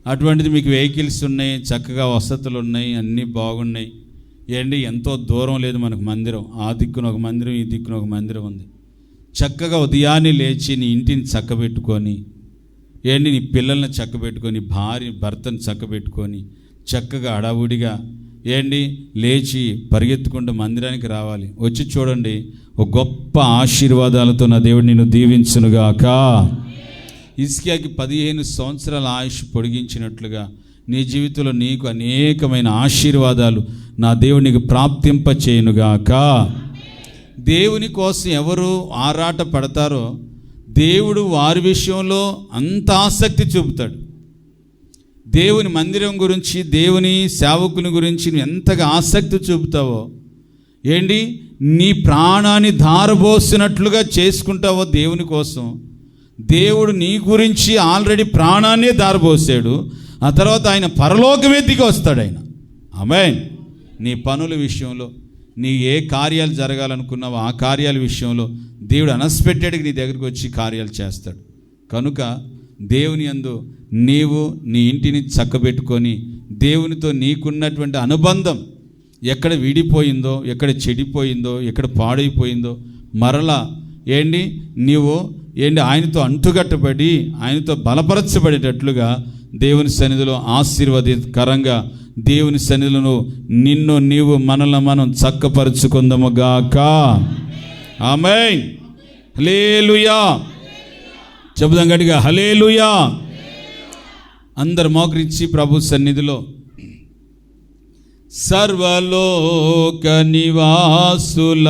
అటువంటిది మీకు వెహికల్స్ ఉన్నాయి, చక్కగా వసతులు ఉన్నాయి, అన్నీ బాగున్నాయి. ఎంతో దూరం లేదు మనకు మందిరం. ఆ దిక్కున ఒక మందిరం, ఈ దిక్కున ఒక మందిరం ఉంది. చక్కగా ఉదయాన్నే లేచి నీ ఇంటిని చక్కబెట్టుకొని నీ పిల్లల్ని చక్కబెట్టుకొని భర్తను చక్కబెట్టుకొని చక్కగా హడావుడిగా లేచి పరిగెత్తుకుంటూ మందిరానికి రావాలి. వచ్చి చూడండి, ఒక గొప్ప ఆశీర్వాదాలతో నా దేవుడు నిన్ను దీవించునుగాక. హిజ్కియాకి 15 సంవత్సరాల ఆయుష్ పొడిగించినట్లుగా నీ జీవితంలో నీకు అనేకమైన ఆశీర్వాదాలు నా దేవుడు నీకు ప్రాప్తింప చేయునుగాక. దేవుని కోసం ఎవరు ఆరాట పడతారో దేవుడు వారి విషయంలో అంత ఆసక్తి చూపుతాడు. దేవుని మందిరం గురించి, దేవుని సేవకుని గురించి నువ్వు ఎంతగా ఆసక్తి చూపుతావో నీ ప్రాణాన్ని ధారబోసినట్లుగా చేసుకుంటావో దేవుని కోసం, దేవుడు నీ గురించి ఆల్రెడీ ప్రాణాన్నే ధారబోసాడు. ఆ తర్వాత ఆయన పరలోకమే దిగి వస్తాడు ఆయన. ఆమేన్. నీ పనుల విషయంలో, నీ ఏ కార్యాలు జరగాలనుకున్నావో ఆ కార్యాల విషయంలో దేవుడు అన్ఎక్స్పెక్టెడ్గా నీ దగ్గరికి వచ్చి కార్యాలు చేస్తాడు. కనుక దేవుని యందు నీవు నీ ఇంటిని చక్కబెట్టుకొని దేవునితో నీకున్నటువంటి అనుబంధం ఎక్కడ విడిపోయిందో, ఎక్కడ చెడిపోయిందో, ఎక్కడ పాడైపోయిందో మరలా నీవు ఆయనతో అంటుగట్టబడి ఆయనతో బలపరచబడేటట్లుగా దేవుని సన్నిధిలో ఆశీర్వాదకరంగా దేవుని సన్నిధిలో నిన్ను నీవు మనల్ని మనం చక్కపరుచుకుందాముగాక. ఆమేన్. హల్లెలూయా. చెబుదాం గట్టిగా, హల్లెలూయా. అందరు మోకరించి ప్రభు సన్నిధిలో సర్వలోక నివాసుల